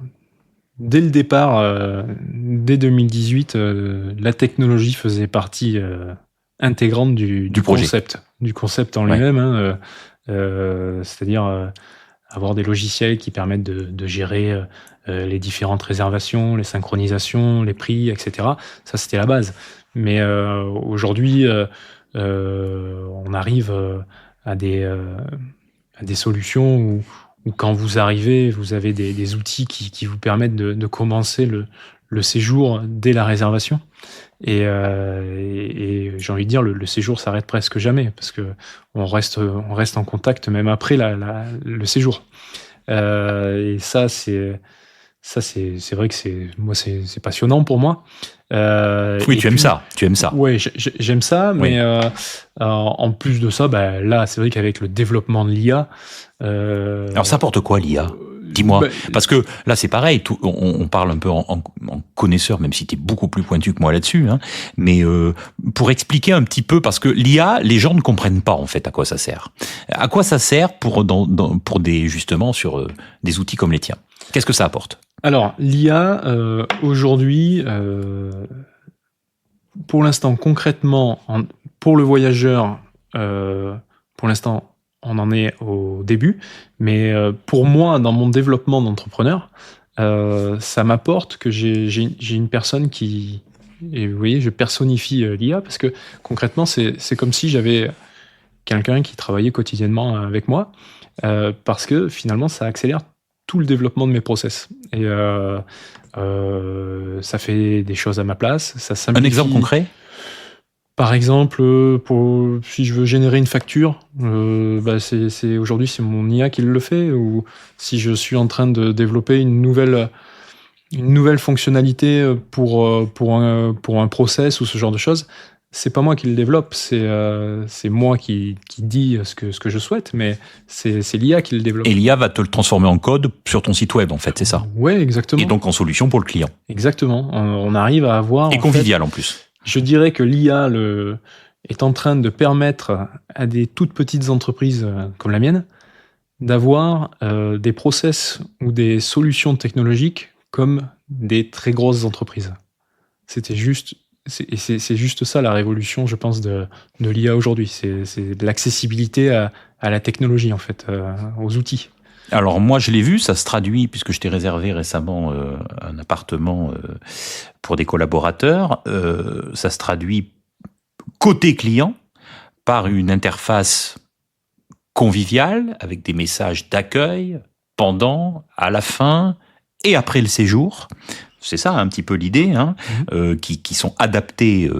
dès le départ, dès 2018, la technologie faisait partie intégrante du concept en lui-même, hein, c'est-à-dire avoir des logiciels qui permettent de gérer les différentes réservations, les synchronisations, les prix, etc. Ça, c'était la base. Mais aujourd'hui, on arrive à des solutions où quand vous arrivez, vous avez des outils qui vous permettent de commencer le séjour dès la réservation. Et j'ai envie de dire, le séjour s'arrête presque jamais, parce que on reste en contact même après le séjour. Et ça, c'est vrai que c'est passionnant pour moi. Oui, tu aimes ça. Ouais, j'aime ça, oui. Mais en plus de ça, là, c'est vrai qu'avec le développement de l'IA... Alors, ça apporte quoi, l'IA ? Dis-moi, parce que là c'est pareil, on parle un peu en connaisseur, même si tu es beaucoup plus pointu que moi là-dessus, hein, mais pour expliquer un petit peu, parce que l'IA, les gens ne comprennent pas en fait à quoi ça sert. À quoi ça sert pour des justement sur des outils comme les tiens. Qu'est-ce que ça apporte ? Alors l'IA aujourd'hui, pour l'instant concrètement, pour le voyageur, pour l'instant on en est au début, mais pour moi, dans mon développement d'entrepreneur, ça m'apporte que j'ai une personne qui... Et vous voyez, je personnifie l'IA parce que concrètement, c'est comme si j'avais quelqu'un qui travaillait quotidiennement avec moi, parce que finalement, ça accélère tout le développement de mes process. Et ça fait des choses à ma place, ça simplifie... Un exemple concret ? Par exemple, si je veux générer une facture, aujourd'hui c'est mon IA qui le fait, ou si je suis en train de développer une nouvelle fonctionnalité pour un process ou ce genre de choses, c'est pas moi qui le développe, c'est moi qui dis ce que je souhaite, mais c'est l'IA qui le développe. Et l'IA va te le transformer en code sur ton site web, en fait, c'est ça ? Ouais, exactement. Et donc en solution pour le client. Exactement. On arrive à avoir... Et convivial en plus. Je dirais que l'IA est en train de permettre à des toutes petites entreprises comme la mienne d'avoir des process ou des solutions technologiques comme des très grosses entreprises. C'est juste ça la révolution, je pense, de l'IA aujourd'hui. C'est de l'accessibilité à la technologie, en fait, aux outils. Alors moi je l'ai vu, ça se traduit, puisque je t'ai réservé récemment un appartement pour des collaborateurs, ça se traduit côté client par une interface conviviale avec des messages d'accueil pendant, à la fin et après le séjour. C'est ça un petit peu l'idée, hein, qui sont adaptés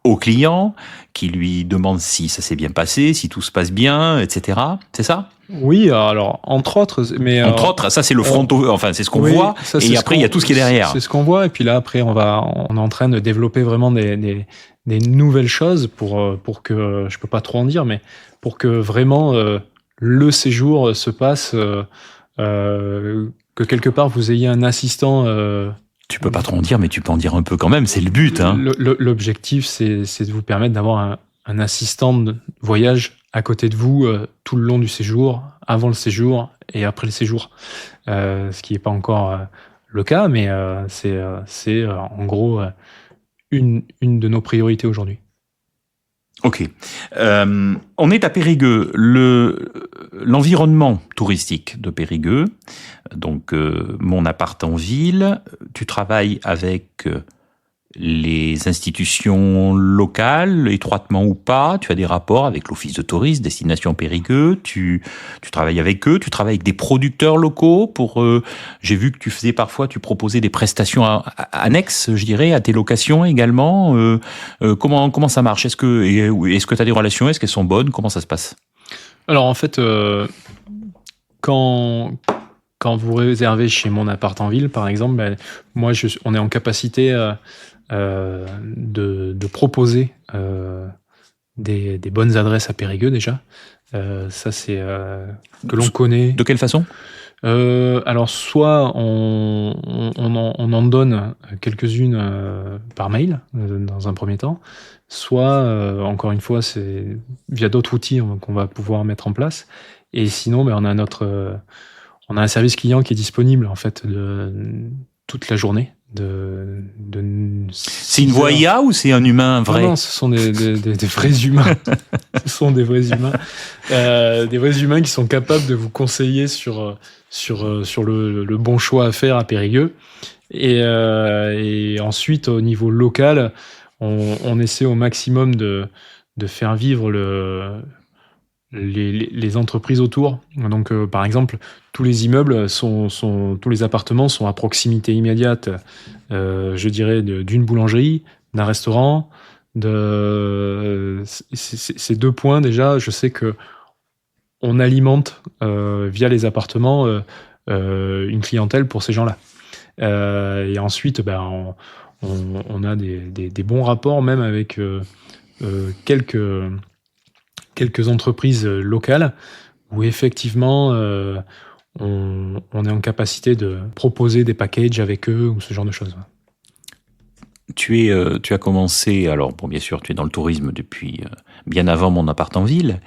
au client, qui lui demandent si ça s'est bien passé, si tout se passe bien, etc. C'est ça ? Oui, alors entre autres, mais entre autres, ça c'est le front, enfin c'est ce qu'on voit. Ça, et après il y a tout ce qui est derrière. C'est ce qu'on voit. Et puis là après, on est en train de développer vraiment des nouvelles choses pour que je peux pas trop en dire, mais pour que vraiment le séjour se passe, que quelque part vous ayez un assistant. Tu peux pas trop en dire, mais tu peux en dire un peu quand même. C'est le but, hein. L'objectif, c'est de vous permettre d'avoir un assistant de voyage à côté de vous tout le long du séjour, avant le séjour et après le séjour. Ce qui n'est pas encore le cas, mais c'est en gros une de nos priorités aujourd'hui. Ok. On est à Périgueux. L'environnement touristique de Périgueux, donc mon appart en ville, tu travailles avec les institutions locales, étroitement ou pas, tu as des rapports avec l'office de tourisme, Destination Périgueux, tu travailles avec eux, tu travailles avec des producteurs locaux j'ai vu que tu proposais des prestations annexes, je dirais, à tes locations également. Comment ça marche ? Est-ce que tu as des relations ? Est-ce qu'elles sont bonnes ? Comment ça se passe ? Alors en fait, quand vous réservez chez mon appart en ville, par exemple, moi on est en capacité de proposer des bonnes adresses à Périgueux déjà. Ça c'est que l'on connaît. De quelle façon ? Alors soit on en donne quelques-unes par mail dans un premier temps, soit encore une fois c'est via d'autres outils qu'on va pouvoir mettre en place. Et sinon, on a un service client qui est disponible en fait toute la journée. C'est une voix IA ou c'est un humain vrai ? Non, ce sont des vrais humains. Ce sont des vrais humains. Des vrais humains qui sont capables de vous conseiller sur le bon choix à faire à Périgueux. Et ensuite, au niveau local, on essaie au maximum de faire vivre les entreprises autour. Donc, par exemple, tous les immeubles tous les appartements sont à proximité immédiate, je dirais, d'une boulangerie, d'un restaurant. Ces 2 points, déjà, je sais que on alimente via les appartements une clientèle pour ces gens-là. Et ensuite, on a des bons rapports même avec quelques entreprises locales où effectivement on est en capacité de proposer des packages avec eux ou ce genre de choses. Tu as commencé, alors bon, bien sûr, tu es dans le tourisme depuis bien avant mon appart en ville,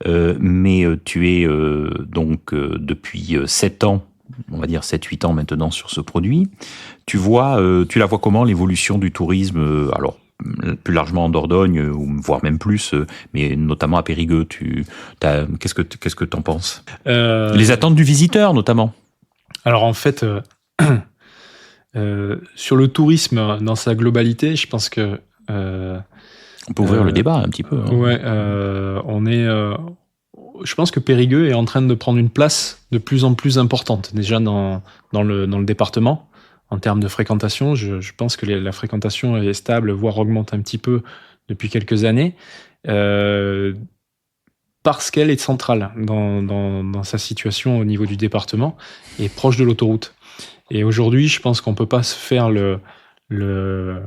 mais tu es donc depuis 7 ans, on va dire 7-8 ans maintenant sur ce produit. Tu la vois comment l'évolution du tourisme, alors plus largement en Dordogne, ou voire même plus, mais notamment à Périgueux. Qu'est-ce que t'en penses? Les attentes du visiteur, notamment. Alors en fait, sur le tourisme dans sa globalité, je pense que on peut ouvrir le débat un petit peu. Hein. Ouais, je pense que Périgueux est en train de prendre une place de plus en plus importante déjà dans le département. En termes de fréquentation, je pense que la fréquentation est stable, voire augmente un petit peu depuis quelques années, parce qu'elle est centrale dans sa situation au niveau du département et proche de l'autoroute. Et aujourd'hui, je pense qu'on peut pas se faire on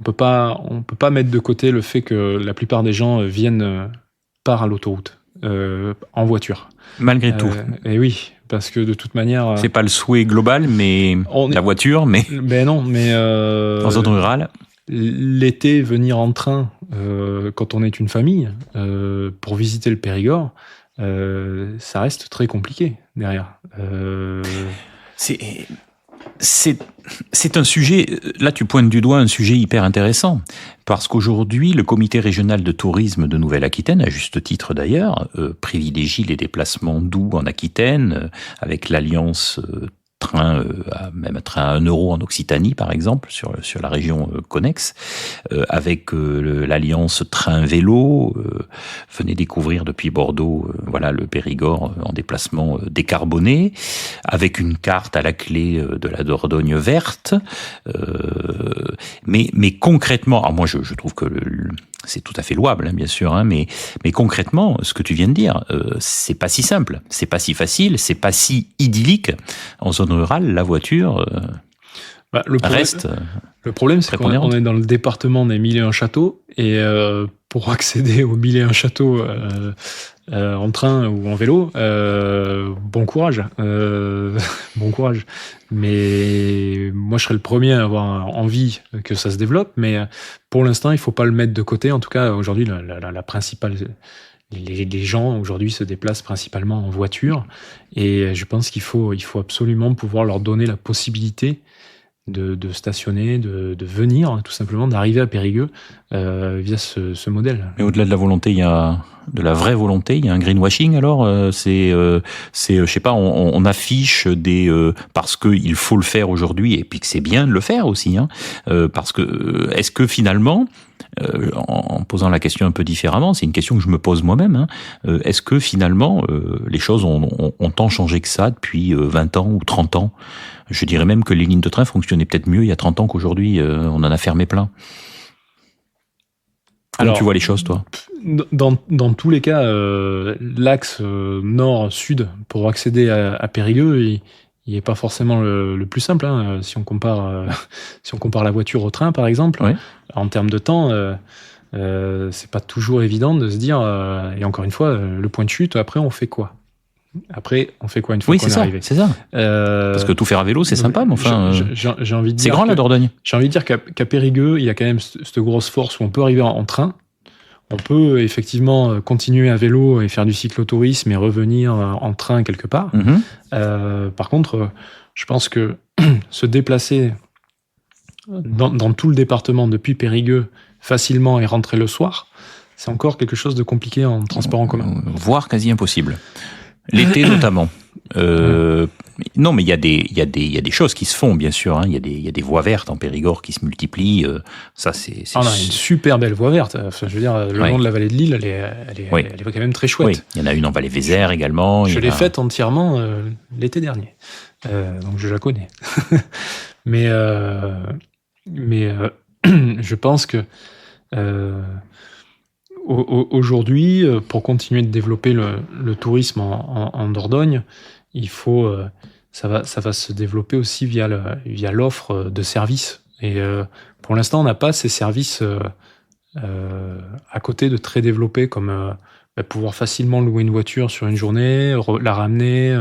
peut pas mettre de côté le fait que la plupart des gens viennent par l'autoroute, en voiture. Malgré tout. Et oui, parce que de toute manière... C'est pas le souhait global, mais la voiture, mais... Ben non, mais... en zone rurale. L'été, venir en train, quand on est une famille, pour visiter le Périgord, ça reste très compliqué derrière. C'est un sujet, là tu pointes du doigt un sujet hyper intéressant, parce qu'aujourd'hui le comité régional de tourisme de Nouvelle-Aquitaine, à juste titre d'ailleurs, privilégie les déplacements doux en Aquitaine, avec l'alliance même un train à 1 euro en Occitanie par exemple, sur la région connexe, avec l'alliance train-vélo. Venez découvrir depuis Bordeaux le Périgord en déplacement décarboné, avec une carte à la clé de la Dordogne verte. Mais concrètement, alors moi je trouve que c'est tout à fait louable, bien sûr, mais concrètement, ce que tu viens de dire, c'est pas si simple, c'est pas si facile, c'est pas si idyllique. En zone rurale, la voiture reste. Le problème, c'est qu'on est dans le département des 1001 châteaux, et pour accéder aux 1001 châteaux en train ou en vélo, bon courage. Bon courage. Mais moi, je serais le premier à avoir envie que ça se développe, mais pour l'instant, il ne faut pas le mettre de côté. En tout cas, aujourd'hui, la principale... Les gens, aujourd'hui, se déplacent principalement en voiture, et je pense qu'il faut absolument pouvoir leur donner la possibilité de stationner, de venir, tout simplement, d'arriver à Périgueux via ce modèle. Mais au-delà de la volonté, il y a de la vraie volonté, il y a un greenwashing alors, je sais pas, on affiche parce que il faut le faire aujourd'hui, et puis que c'est bien de le faire aussi, parce que est-ce que finalement, en posant la question un peu différemment, c'est une question que je me pose moi-même, est-ce que finalement les choses ont tant changé que ça depuis 20 ans ou 30 ans? Je dirais même que les lignes de train fonctionnaient peut-être mieux il y a 30 ans qu'aujourd'hui, on en a fermé plein. Comment tu vois les choses, toi? Dans tous les cas, l'axe nord-sud pour accéder à Périgueux, il n'est pas forcément le plus simple. Si on compare la voiture au train, par exemple, oui. En termes de temps, c'est pas toujours évident de se dire. Et encore une fois, le point de chute. Après, on fait quoi? Une fois qu'on est arrivé? C'est ça. Parce que tout faire à vélo, c'est sympa, mais enfin, j'ai envie de c'est dire grand la Dordogne. J'ai envie de dire qu'à Périgueux, il y a quand même cette grosse force où on peut arriver en train. On peut effectivement continuer à vélo et faire du cyclotourisme et revenir en train quelque part. Par contre, je pense que se déplacer dans tout le département depuis Périgueux facilement et rentrer le soir, c'est encore quelque chose de compliqué en transport en commun. Voire quasi impossible. L'été notamment. Non, mais il y a des choses qui se font, bien sûr. Il y a des voies vertes en Périgord qui se multiplient. Ça, c'est. On a une super belle voie verte. Enfin, je veux dire, le long de la vallée de l'Île, elle est quand même très chouette. Oui. Il y en a une en vallée Vézère également. Je l'ai faite entièrement l'été dernier, donc je la connais. mais je pense que aujourd'hui, pour continuer de développer le tourisme en Dordogne, il faut, ça va se développer aussi via l'offre de services. Et pour l'instant, on n'a pas ces services à côté de très développés comme pouvoir facilement louer une voiture sur une journée, la ramener.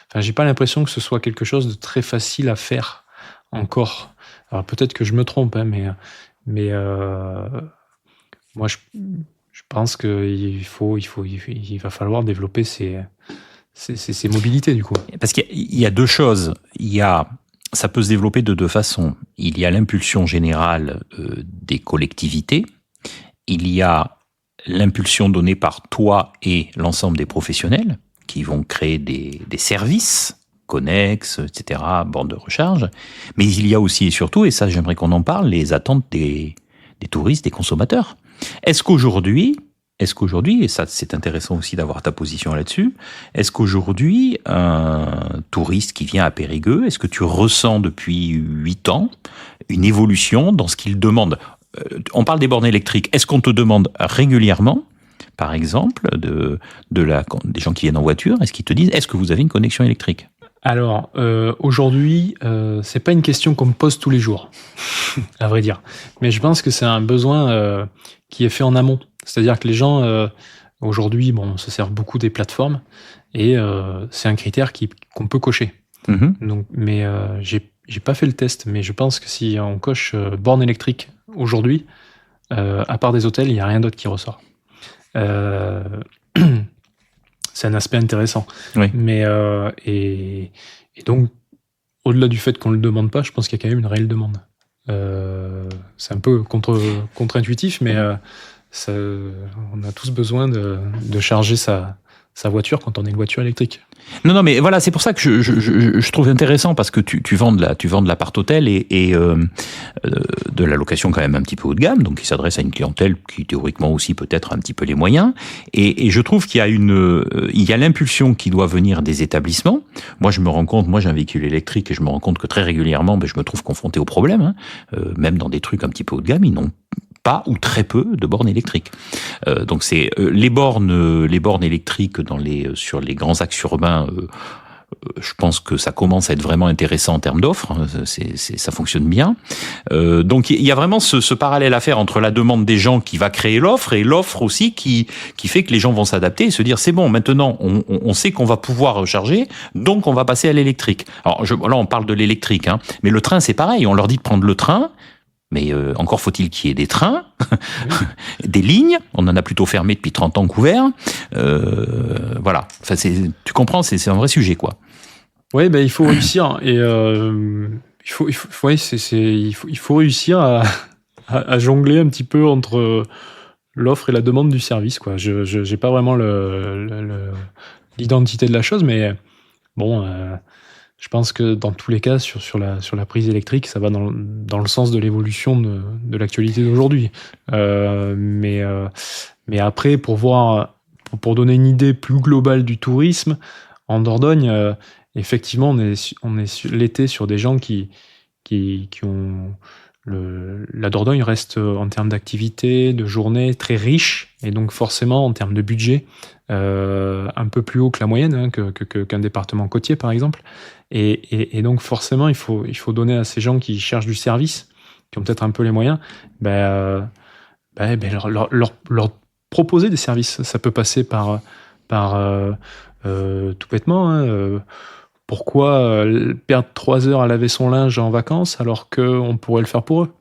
Enfin, j'ai pas l'impression que ce soit quelque chose de très facile à faire encore. Alors peut-être que je me trompe, hein, mais moi je pense qu'il va falloir développer ces mobilités du coup. Parce qu'il y a deux choses. Ça peut se développer de deux façons. Il y a l'impulsion générale des collectivités. Il y a l'impulsion donnée par toi et l'ensemble des professionnels qui vont créer des services connexes, etc., bornes de recharge. Mais il y a aussi et surtout, et ça j'aimerais qu'on en parle, les attentes des touristes, des consommateurs. Est-ce qu'aujourd'hui, et ça c'est intéressant aussi d'avoir ta position là-dessus, est-ce qu'aujourd'hui, un touriste qui vient à Périgueux, est-ce que tu ressens depuis 8 ans une évolution dans ce qu'il demande ? On parle des bornes électriques. Est-ce qu'on te demande régulièrement, par exemple, des gens qui viennent en voiture, est-ce qu'ils te disent, est-ce que vous avez une connexion électrique ? Alors, aujourd'hui, c'est pas une question qu'on me pose tous les jours, à vrai dire. Mais je pense que c'est un besoin qui est fait en amont. C'est-à-dire que les gens, aujourd'hui, se servent beaucoup des plateformes et c'est un critère qu'on peut cocher. Donc, mais j'ai pas fait le test, mais je pense que si on coche borne électrique aujourd'hui, à part des hôtels, il n'y a rien d'autre qui ressort. C'est un aspect intéressant. Oui. Mais, et donc, au-delà du fait qu'on ne le demande pas, je pense qu'il y a quand même une réelle demande. C'est un peu contre-intuitif, mais on a tous besoin de charger sa voiture quand on a une voiture électrique. Non, mais voilà, c'est pour ça que je trouve intéressant parce que tu vends de l'appart-hôtel et de la location quand même un petit peu haut de gamme, donc qui s'adresse à une clientèle qui théoriquement aussi peut-être a un petit peu les moyens. Et je trouve qu'il y a l'impulsion qui doit venir des établissements. Moi, j'ai un véhicule électrique et je me rends compte que très régulièrement, je me trouve confronté au problème, même dans des trucs un petit peu haut de gamme, ils n'ont pas ou très peu de bornes électriques. Donc c'est les bornes électriques sur les grands axes urbains. Je pense que ça commence à être vraiment intéressant en termes d'offres. Ça fonctionne bien. Donc il y a vraiment ce parallèle à faire entre la demande des gens qui va créer l'offre et l'offre aussi qui fait que les gens vont s'adapter et se dire c'est bon, maintenant on sait qu'on va pouvoir recharger, donc on va passer à l'électrique. Alors là on parle de l'électrique, mais le train c'est pareil. On leur dit de prendre le train. Mais encore faut-il qu'il y ait des trains, des lignes. On en a plutôt fermé depuis 30 ans couverts. Voilà. Enfin, tu comprends, c'est un vrai sujet, quoi. Oui, il faut réussir. Et il faut réussir à jongler un petit peu entre l'offre et la demande du service, quoi. Je n'ai pas vraiment l'identité de la chose, mais bon... je pense que dans tous les cas, sur la prise électrique, ça va dans le sens de l'évolution de l'actualité d'aujourd'hui. Mais après, pour donner une idée plus globale du tourisme, en Dordogne, effectivement, on est l'été sur des gens qui ont... La Dordogne reste, en termes d'activité, de journée, très riche, et donc forcément, en termes de budget, un peu plus haut que la moyenne, qu'un département côtier, par exemple. Et donc forcément, il faut donner à ces gens qui cherchent du service, qui ont peut-être un peu les moyens, leur proposer des services. Ça peut passer par tout bêtement, pourquoi perdre 3 heures à laver son linge en vacances alors qu'on pourrait le faire pour eux ?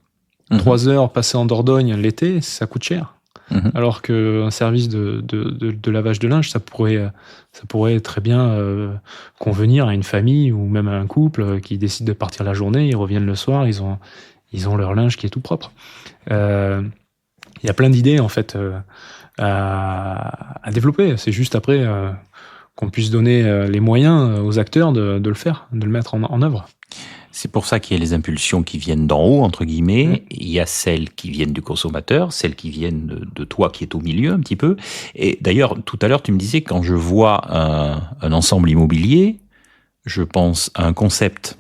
3 heures passées en Dordogne l'été, ça coûte cher. Alors qu'un service de lavage de linge, ça pourrait très bien convenir à une famille ou même à un couple qui décide de partir la journée, ils reviennent le soir, ils ont leur linge qui est tout propre. Il y a plein d'idées en fait à développer. C'est juste après qu'on puisse donner les moyens aux acteurs de le faire, de le mettre en œuvre. C'est pour ça qu'il y a les impulsions qui viennent d'en haut, entre guillemets. Il y a celles qui viennent du consommateur, celles qui viennent de toi qui est au milieu un petit peu. Et d'ailleurs, tout à l'heure, tu me disais, quand je vois un ensemble immobilier, je pense à un concept.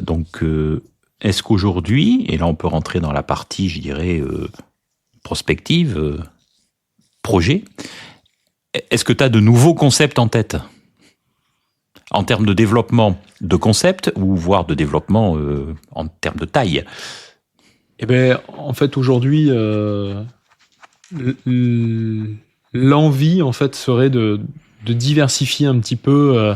Donc, est-ce qu'aujourd'hui, et là on peut rentrer dans la partie, je dirais, prospective, projet, est-ce que tu as de nouveaux concepts en tête ? En termes de développement de concept ou voire de développement en termes de taille? Eh bien, en fait, aujourd'hui, l'envie en fait serait de diversifier un petit peu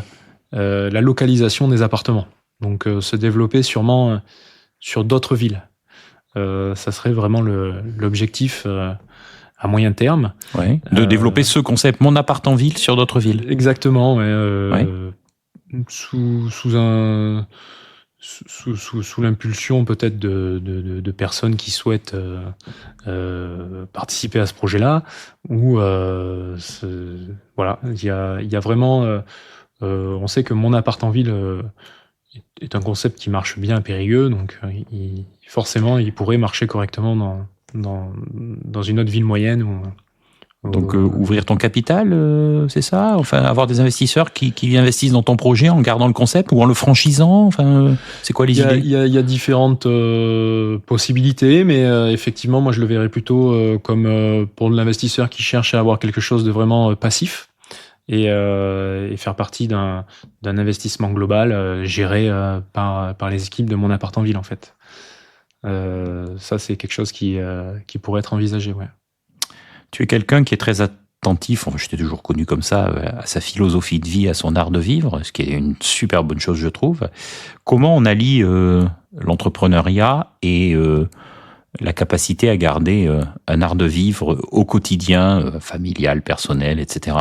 la localisation des appartements. Donc se développer sûrement sur d'autres villes. Ça serait vraiment l'objectif à moyen terme. Ouais. De développer ce concept, mon appart en ville sur d'autres villes. Exactement. Ouais. Sous l'impulsion peut-être de personnes qui souhaitent participer à ce projet-là, ou voilà, il y a vraiment, on sait que mon appart en ville est un concept qui marche bien à Périgueux, donc forcément il pourrait marcher correctement dans une autre ville moyenne. Donc ouvrir ton capital, c'est ça? Enfin, avoir des investisseurs qui investissent dans ton projet en gardant le concept ou en le franchisant? Enfin, c'est quoi les idées? Il y a différentes possibilités, mais effectivement, moi je le verrais plutôt comme pour l'investisseur qui cherche à avoir quelque chose de vraiment passif et faire partie d'un investissement global géré par les équipes de mon appart en ville, en fait. Ça, c'est quelque chose qui pourrait être envisagé, ouais. Tu es quelqu'un qui est très attentif, je t'ai toujours connu comme ça, à sa philosophie de vie, à son art de vivre, ce qui est une super bonne chose, je trouve. Comment on allie l'entrepreneuriat et la capacité à garder un art de vivre au quotidien, familial, personnel, etc.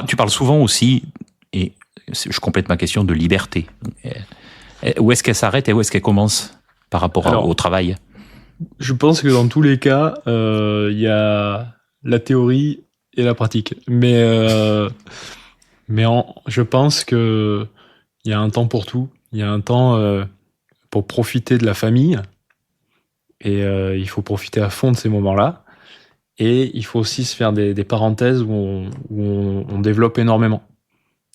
Tu parles souvent aussi, et je complète ma question, de liberté. Où est-ce qu'elle s'arrête et où est-ce qu'elle commence par rapport au travail? Je pense que dans tous les cas, y a la théorie et la pratique. Mais je pense que il y a un temps pour tout. Il y a un temps pour profiter de la famille. Et il faut profiter à fond de ces moments-là. Et il faut aussi se faire des parenthèses où on développe énormément.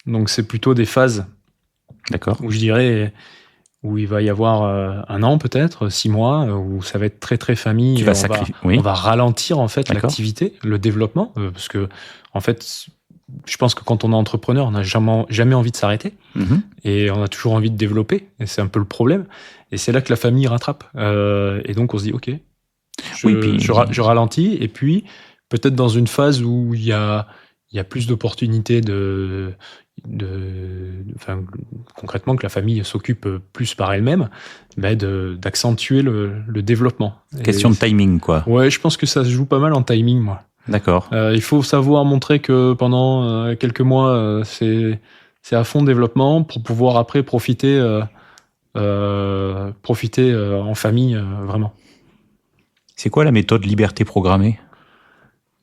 Donc c'est plutôt des phases. D'accord. Où je dirais... où il va y avoir 1 an peut-être, 6 mois, où ça va être très très famille. On va ralentir en fait l'activité, le développement, parce que en fait, je pense que quand on est entrepreneur, on n'a jamais envie de s'arrêter, et on a toujours envie de développer, et c'est un peu le problème. Et c'est là que la famille rattrape, et donc on se dit ok, je ralentis, et puis peut-être dans une phase où il y a plus d'opportunités concrètement que la famille s'occupe plus par elle-même, d'accentuer le développement. Question de timing, quoi. Ouais, je pense que ça se joue pas mal en timing, moi. D'accord. Il faut savoir montrer que pendant quelques mois, c'est à fond développement pour pouvoir après profiter en famille, vraiment. C'est quoi la méthode liberté programmée?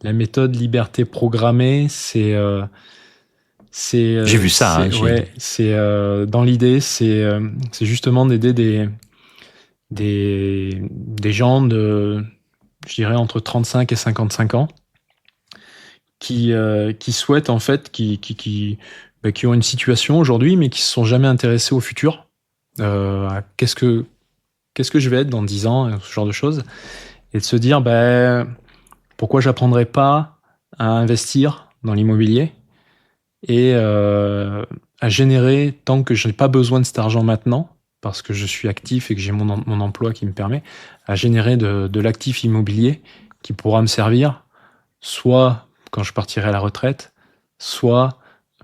La méthode liberté programmée, j'ai vu ça. Dans l'idée, c'est justement d'aider des gens de, je dirais, entre 35 et 55 ans qui souhaitent en fait, qui ont une situation aujourd'hui, mais qui se sont jamais intéressés au futur. Qu'est-ce que je vais être dans 10 ans, ce genre de choses, et de se dire pourquoi j'apprendrais pas à investir dans l'immobilier et à générer, tant que je n'ai pas besoin de cet argent maintenant, parce que je suis actif et que j'ai mon emploi qui me permet, à générer de l'actif immobilier qui pourra me servir, soit quand je partirai à la retraite, soit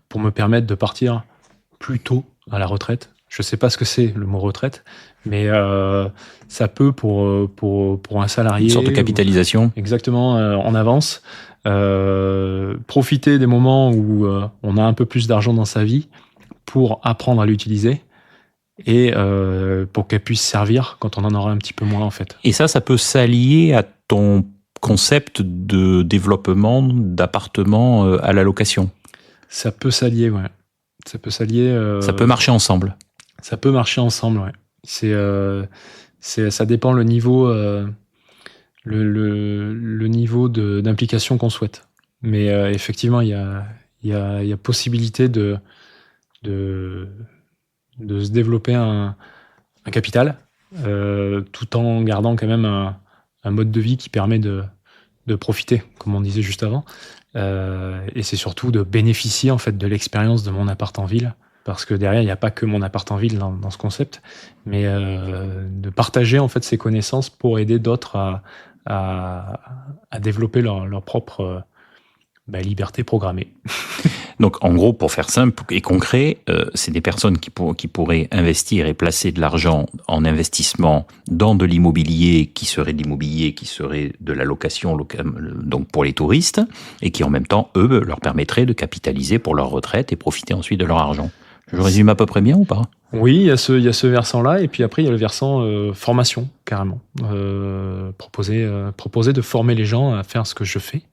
pour me permettre de partir plus tôt à la retraite. Je ne sais pas ce que c'est le mot retraite, mais ça peut pour un salarié... Une sorte de capitalisation. Exactement, en avance. Profiter des moments où on a un peu plus d'argent dans sa vie pour apprendre à l'utiliser et pour qu'elle puisse servir quand on en aura un petit peu moins, en fait. Et ça peut s'allier à ton concept de développement d'appartements à la location? Ça peut s'allier, ouais. Ça peut s'allier. Ça peut marcher ensemble. Ça peut marcher ensemble, ouais. Ça dépend le niveau... le niveau d'implication qu'on souhaite. Mais effectivement, il y a possibilité de se développer un capital tout en gardant quand même un mode de vie qui permet de profiter, comme on disait juste avant. Et c'est surtout de bénéficier en fait de l'expérience de mon appart en ville, parce que derrière, il n'y a pas que mon appart en ville dans ce concept, mais de partager en fait ses connaissances pour aider d'autres à développer leur propre liberté programmée. Donc, en gros, pour faire simple et concret, c'est des personnes qui pourraient investir et placer de l'argent en investissement dans de l'immobilier qui serait de la location, donc pour les touristes, et qui en même temps, eux, leur permettraient de capitaliser pour leur retraite et profiter ensuite de leur argent. Je résume à peu près bien ou pas ? Oui, il y a ce versant-là, et puis après, il y a le versant formation, carrément. Proposer de former les gens à faire ce que je fais.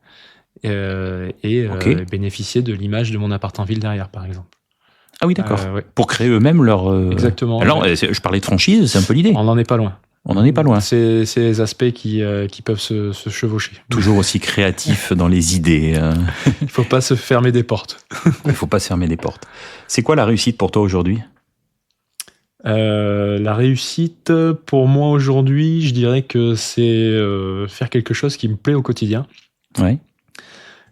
Bénéficier de l'image de mon appart en ville derrière, par exemple. Ah oui, d'accord. Ouais. Pour créer eux-mêmes leur... Exactement. Alors, je parlais de franchise, c'est un peu l'idée. On n'en est pas loin. On n'en est pas loin. C'est les aspects qui peuvent se chevaucher. Toujours aussi créatif dans les idées. Il ne faut pas se fermer des portes. Il ne faut pas se fermer des portes. C'est quoi la réussite pour toi aujourd'hui ? La réussite, pour moi aujourd'hui, je dirais que c'est faire quelque chose qui me plaît au quotidien. Ouais.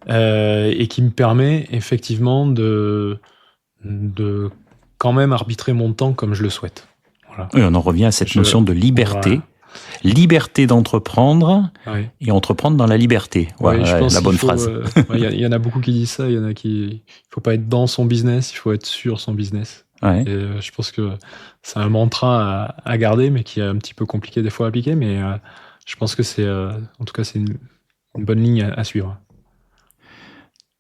Et qui me permet effectivement de quand même arbitrer mon temps comme je le souhaite. Voilà. Oui, on en revient à cette notion de liberté. Voilà. Liberté d'entreprendre et entreprendre dans la liberté. Voilà, je pense la bonne phrase. Il y en a beaucoup qui disent ça. Il y en a il faut pas être dans son business, il faut être sur son business. Ouais. Et je pense que c'est un mantra à garder, mais qui est un petit peu compliqué des fois à appliquer. Mais je pense que c'est une bonne ligne à suivre.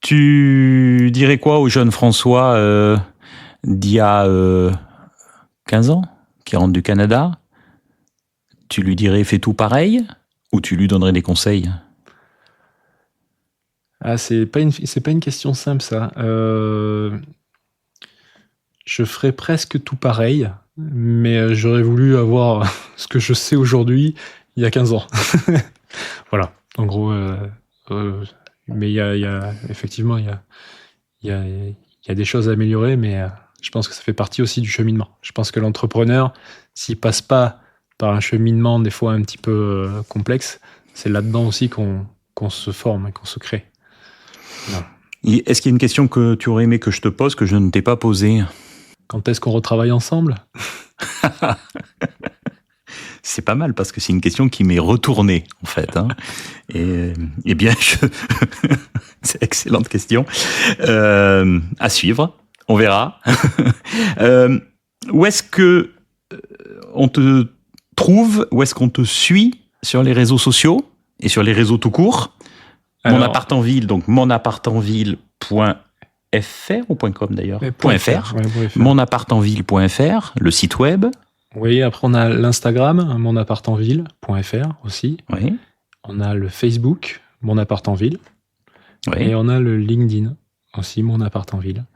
Tu dirais quoi au jeune François d'il y a 15 ans, qui rentre du Canada ? Tu lui dirais fais tout pareil ou tu lui donnerais des conseils ? Ah, c'est pas une question simple, ça. Je ferais presque tout pareil, mais j'aurais voulu avoir ce que je sais aujourd'hui il y a 15 ans. Voilà, en gros. Mais il y a effectivement, il y a des choses à améliorer, mais je pense que ça fait partie aussi du cheminement. Je pense que l'entrepreneur, s'il passe pas par un cheminement des fois un petit peu complexe, c'est là-dedans aussi qu'on se forme et qu'on se crée. Voilà. Est-ce qu'il y a une question que tu aurais aimé que je te pose, que je ne t'ai pas posée ? Quand est-ce qu'on retravaille ensemble ? C'est pas mal parce que c'est une question qui m'est retournée en fait. Hein. Et bien, c'est excellente question. À suivre, on verra. Où est-ce que on te trouve ? Où est-ce qu'on te suit sur les réseaux sociaux et sur les réseaux tout court ? Mon appart en ville, donc monappartenville.fr ou .com d'ailleurs ? .fr. Monappartenville.fr, le site web. Oui, après on a l'Instagram, monappartenville.fr aussi. Oui. On a le Facebook, Mon Appart en Ville. Oui. Et on a le LinkedIn aussi, Mon Appart en Ville.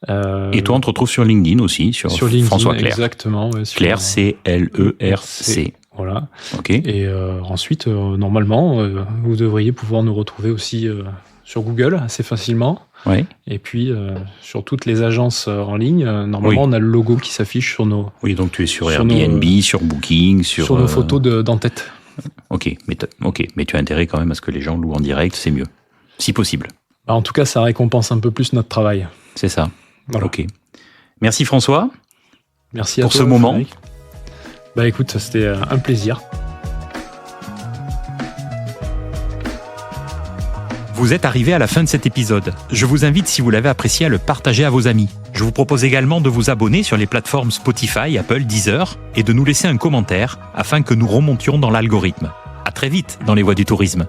Et toi, on te retrouve sur LinkedIn aussi, sur LinkedIn, François Clerc. Exactement. Ouais, Clerc, C-L-E-R-C. Voilà. Ok. Et ensuite, normalement, vous devriez pouvoir nous retrouver aussi sur Google assez facilement. Oui. Et puis, sur toutes les agences en ligne, normalement, on a le logo qui s'affiche sur nos... Oui, donc tu es sur Airbnb, sur Booking, sur nos photos d'en-tête. Ok, mais tu as intérêt quand même à ce que les gens louent en direct, c'est mieux, si possible. Bah, en tout cas, ça récompense un peu plus notre travail. C'est ça. Voilà. Ok. Merci François. Merci à toi, pour ce moment. Bah écoute, c'était un plaisir. Vous êtes arrivé à la fin de cet épisode. Je vous invite, si vous l'avez apprécié, à le partager à vos amis. Je vous propose également de vous abonner sur les plateformes Spotify, Apple, Deezer et de nous laisser un commentaire afin que nous remontions dans l'algorithme. À très vite dans les voies du tourisme.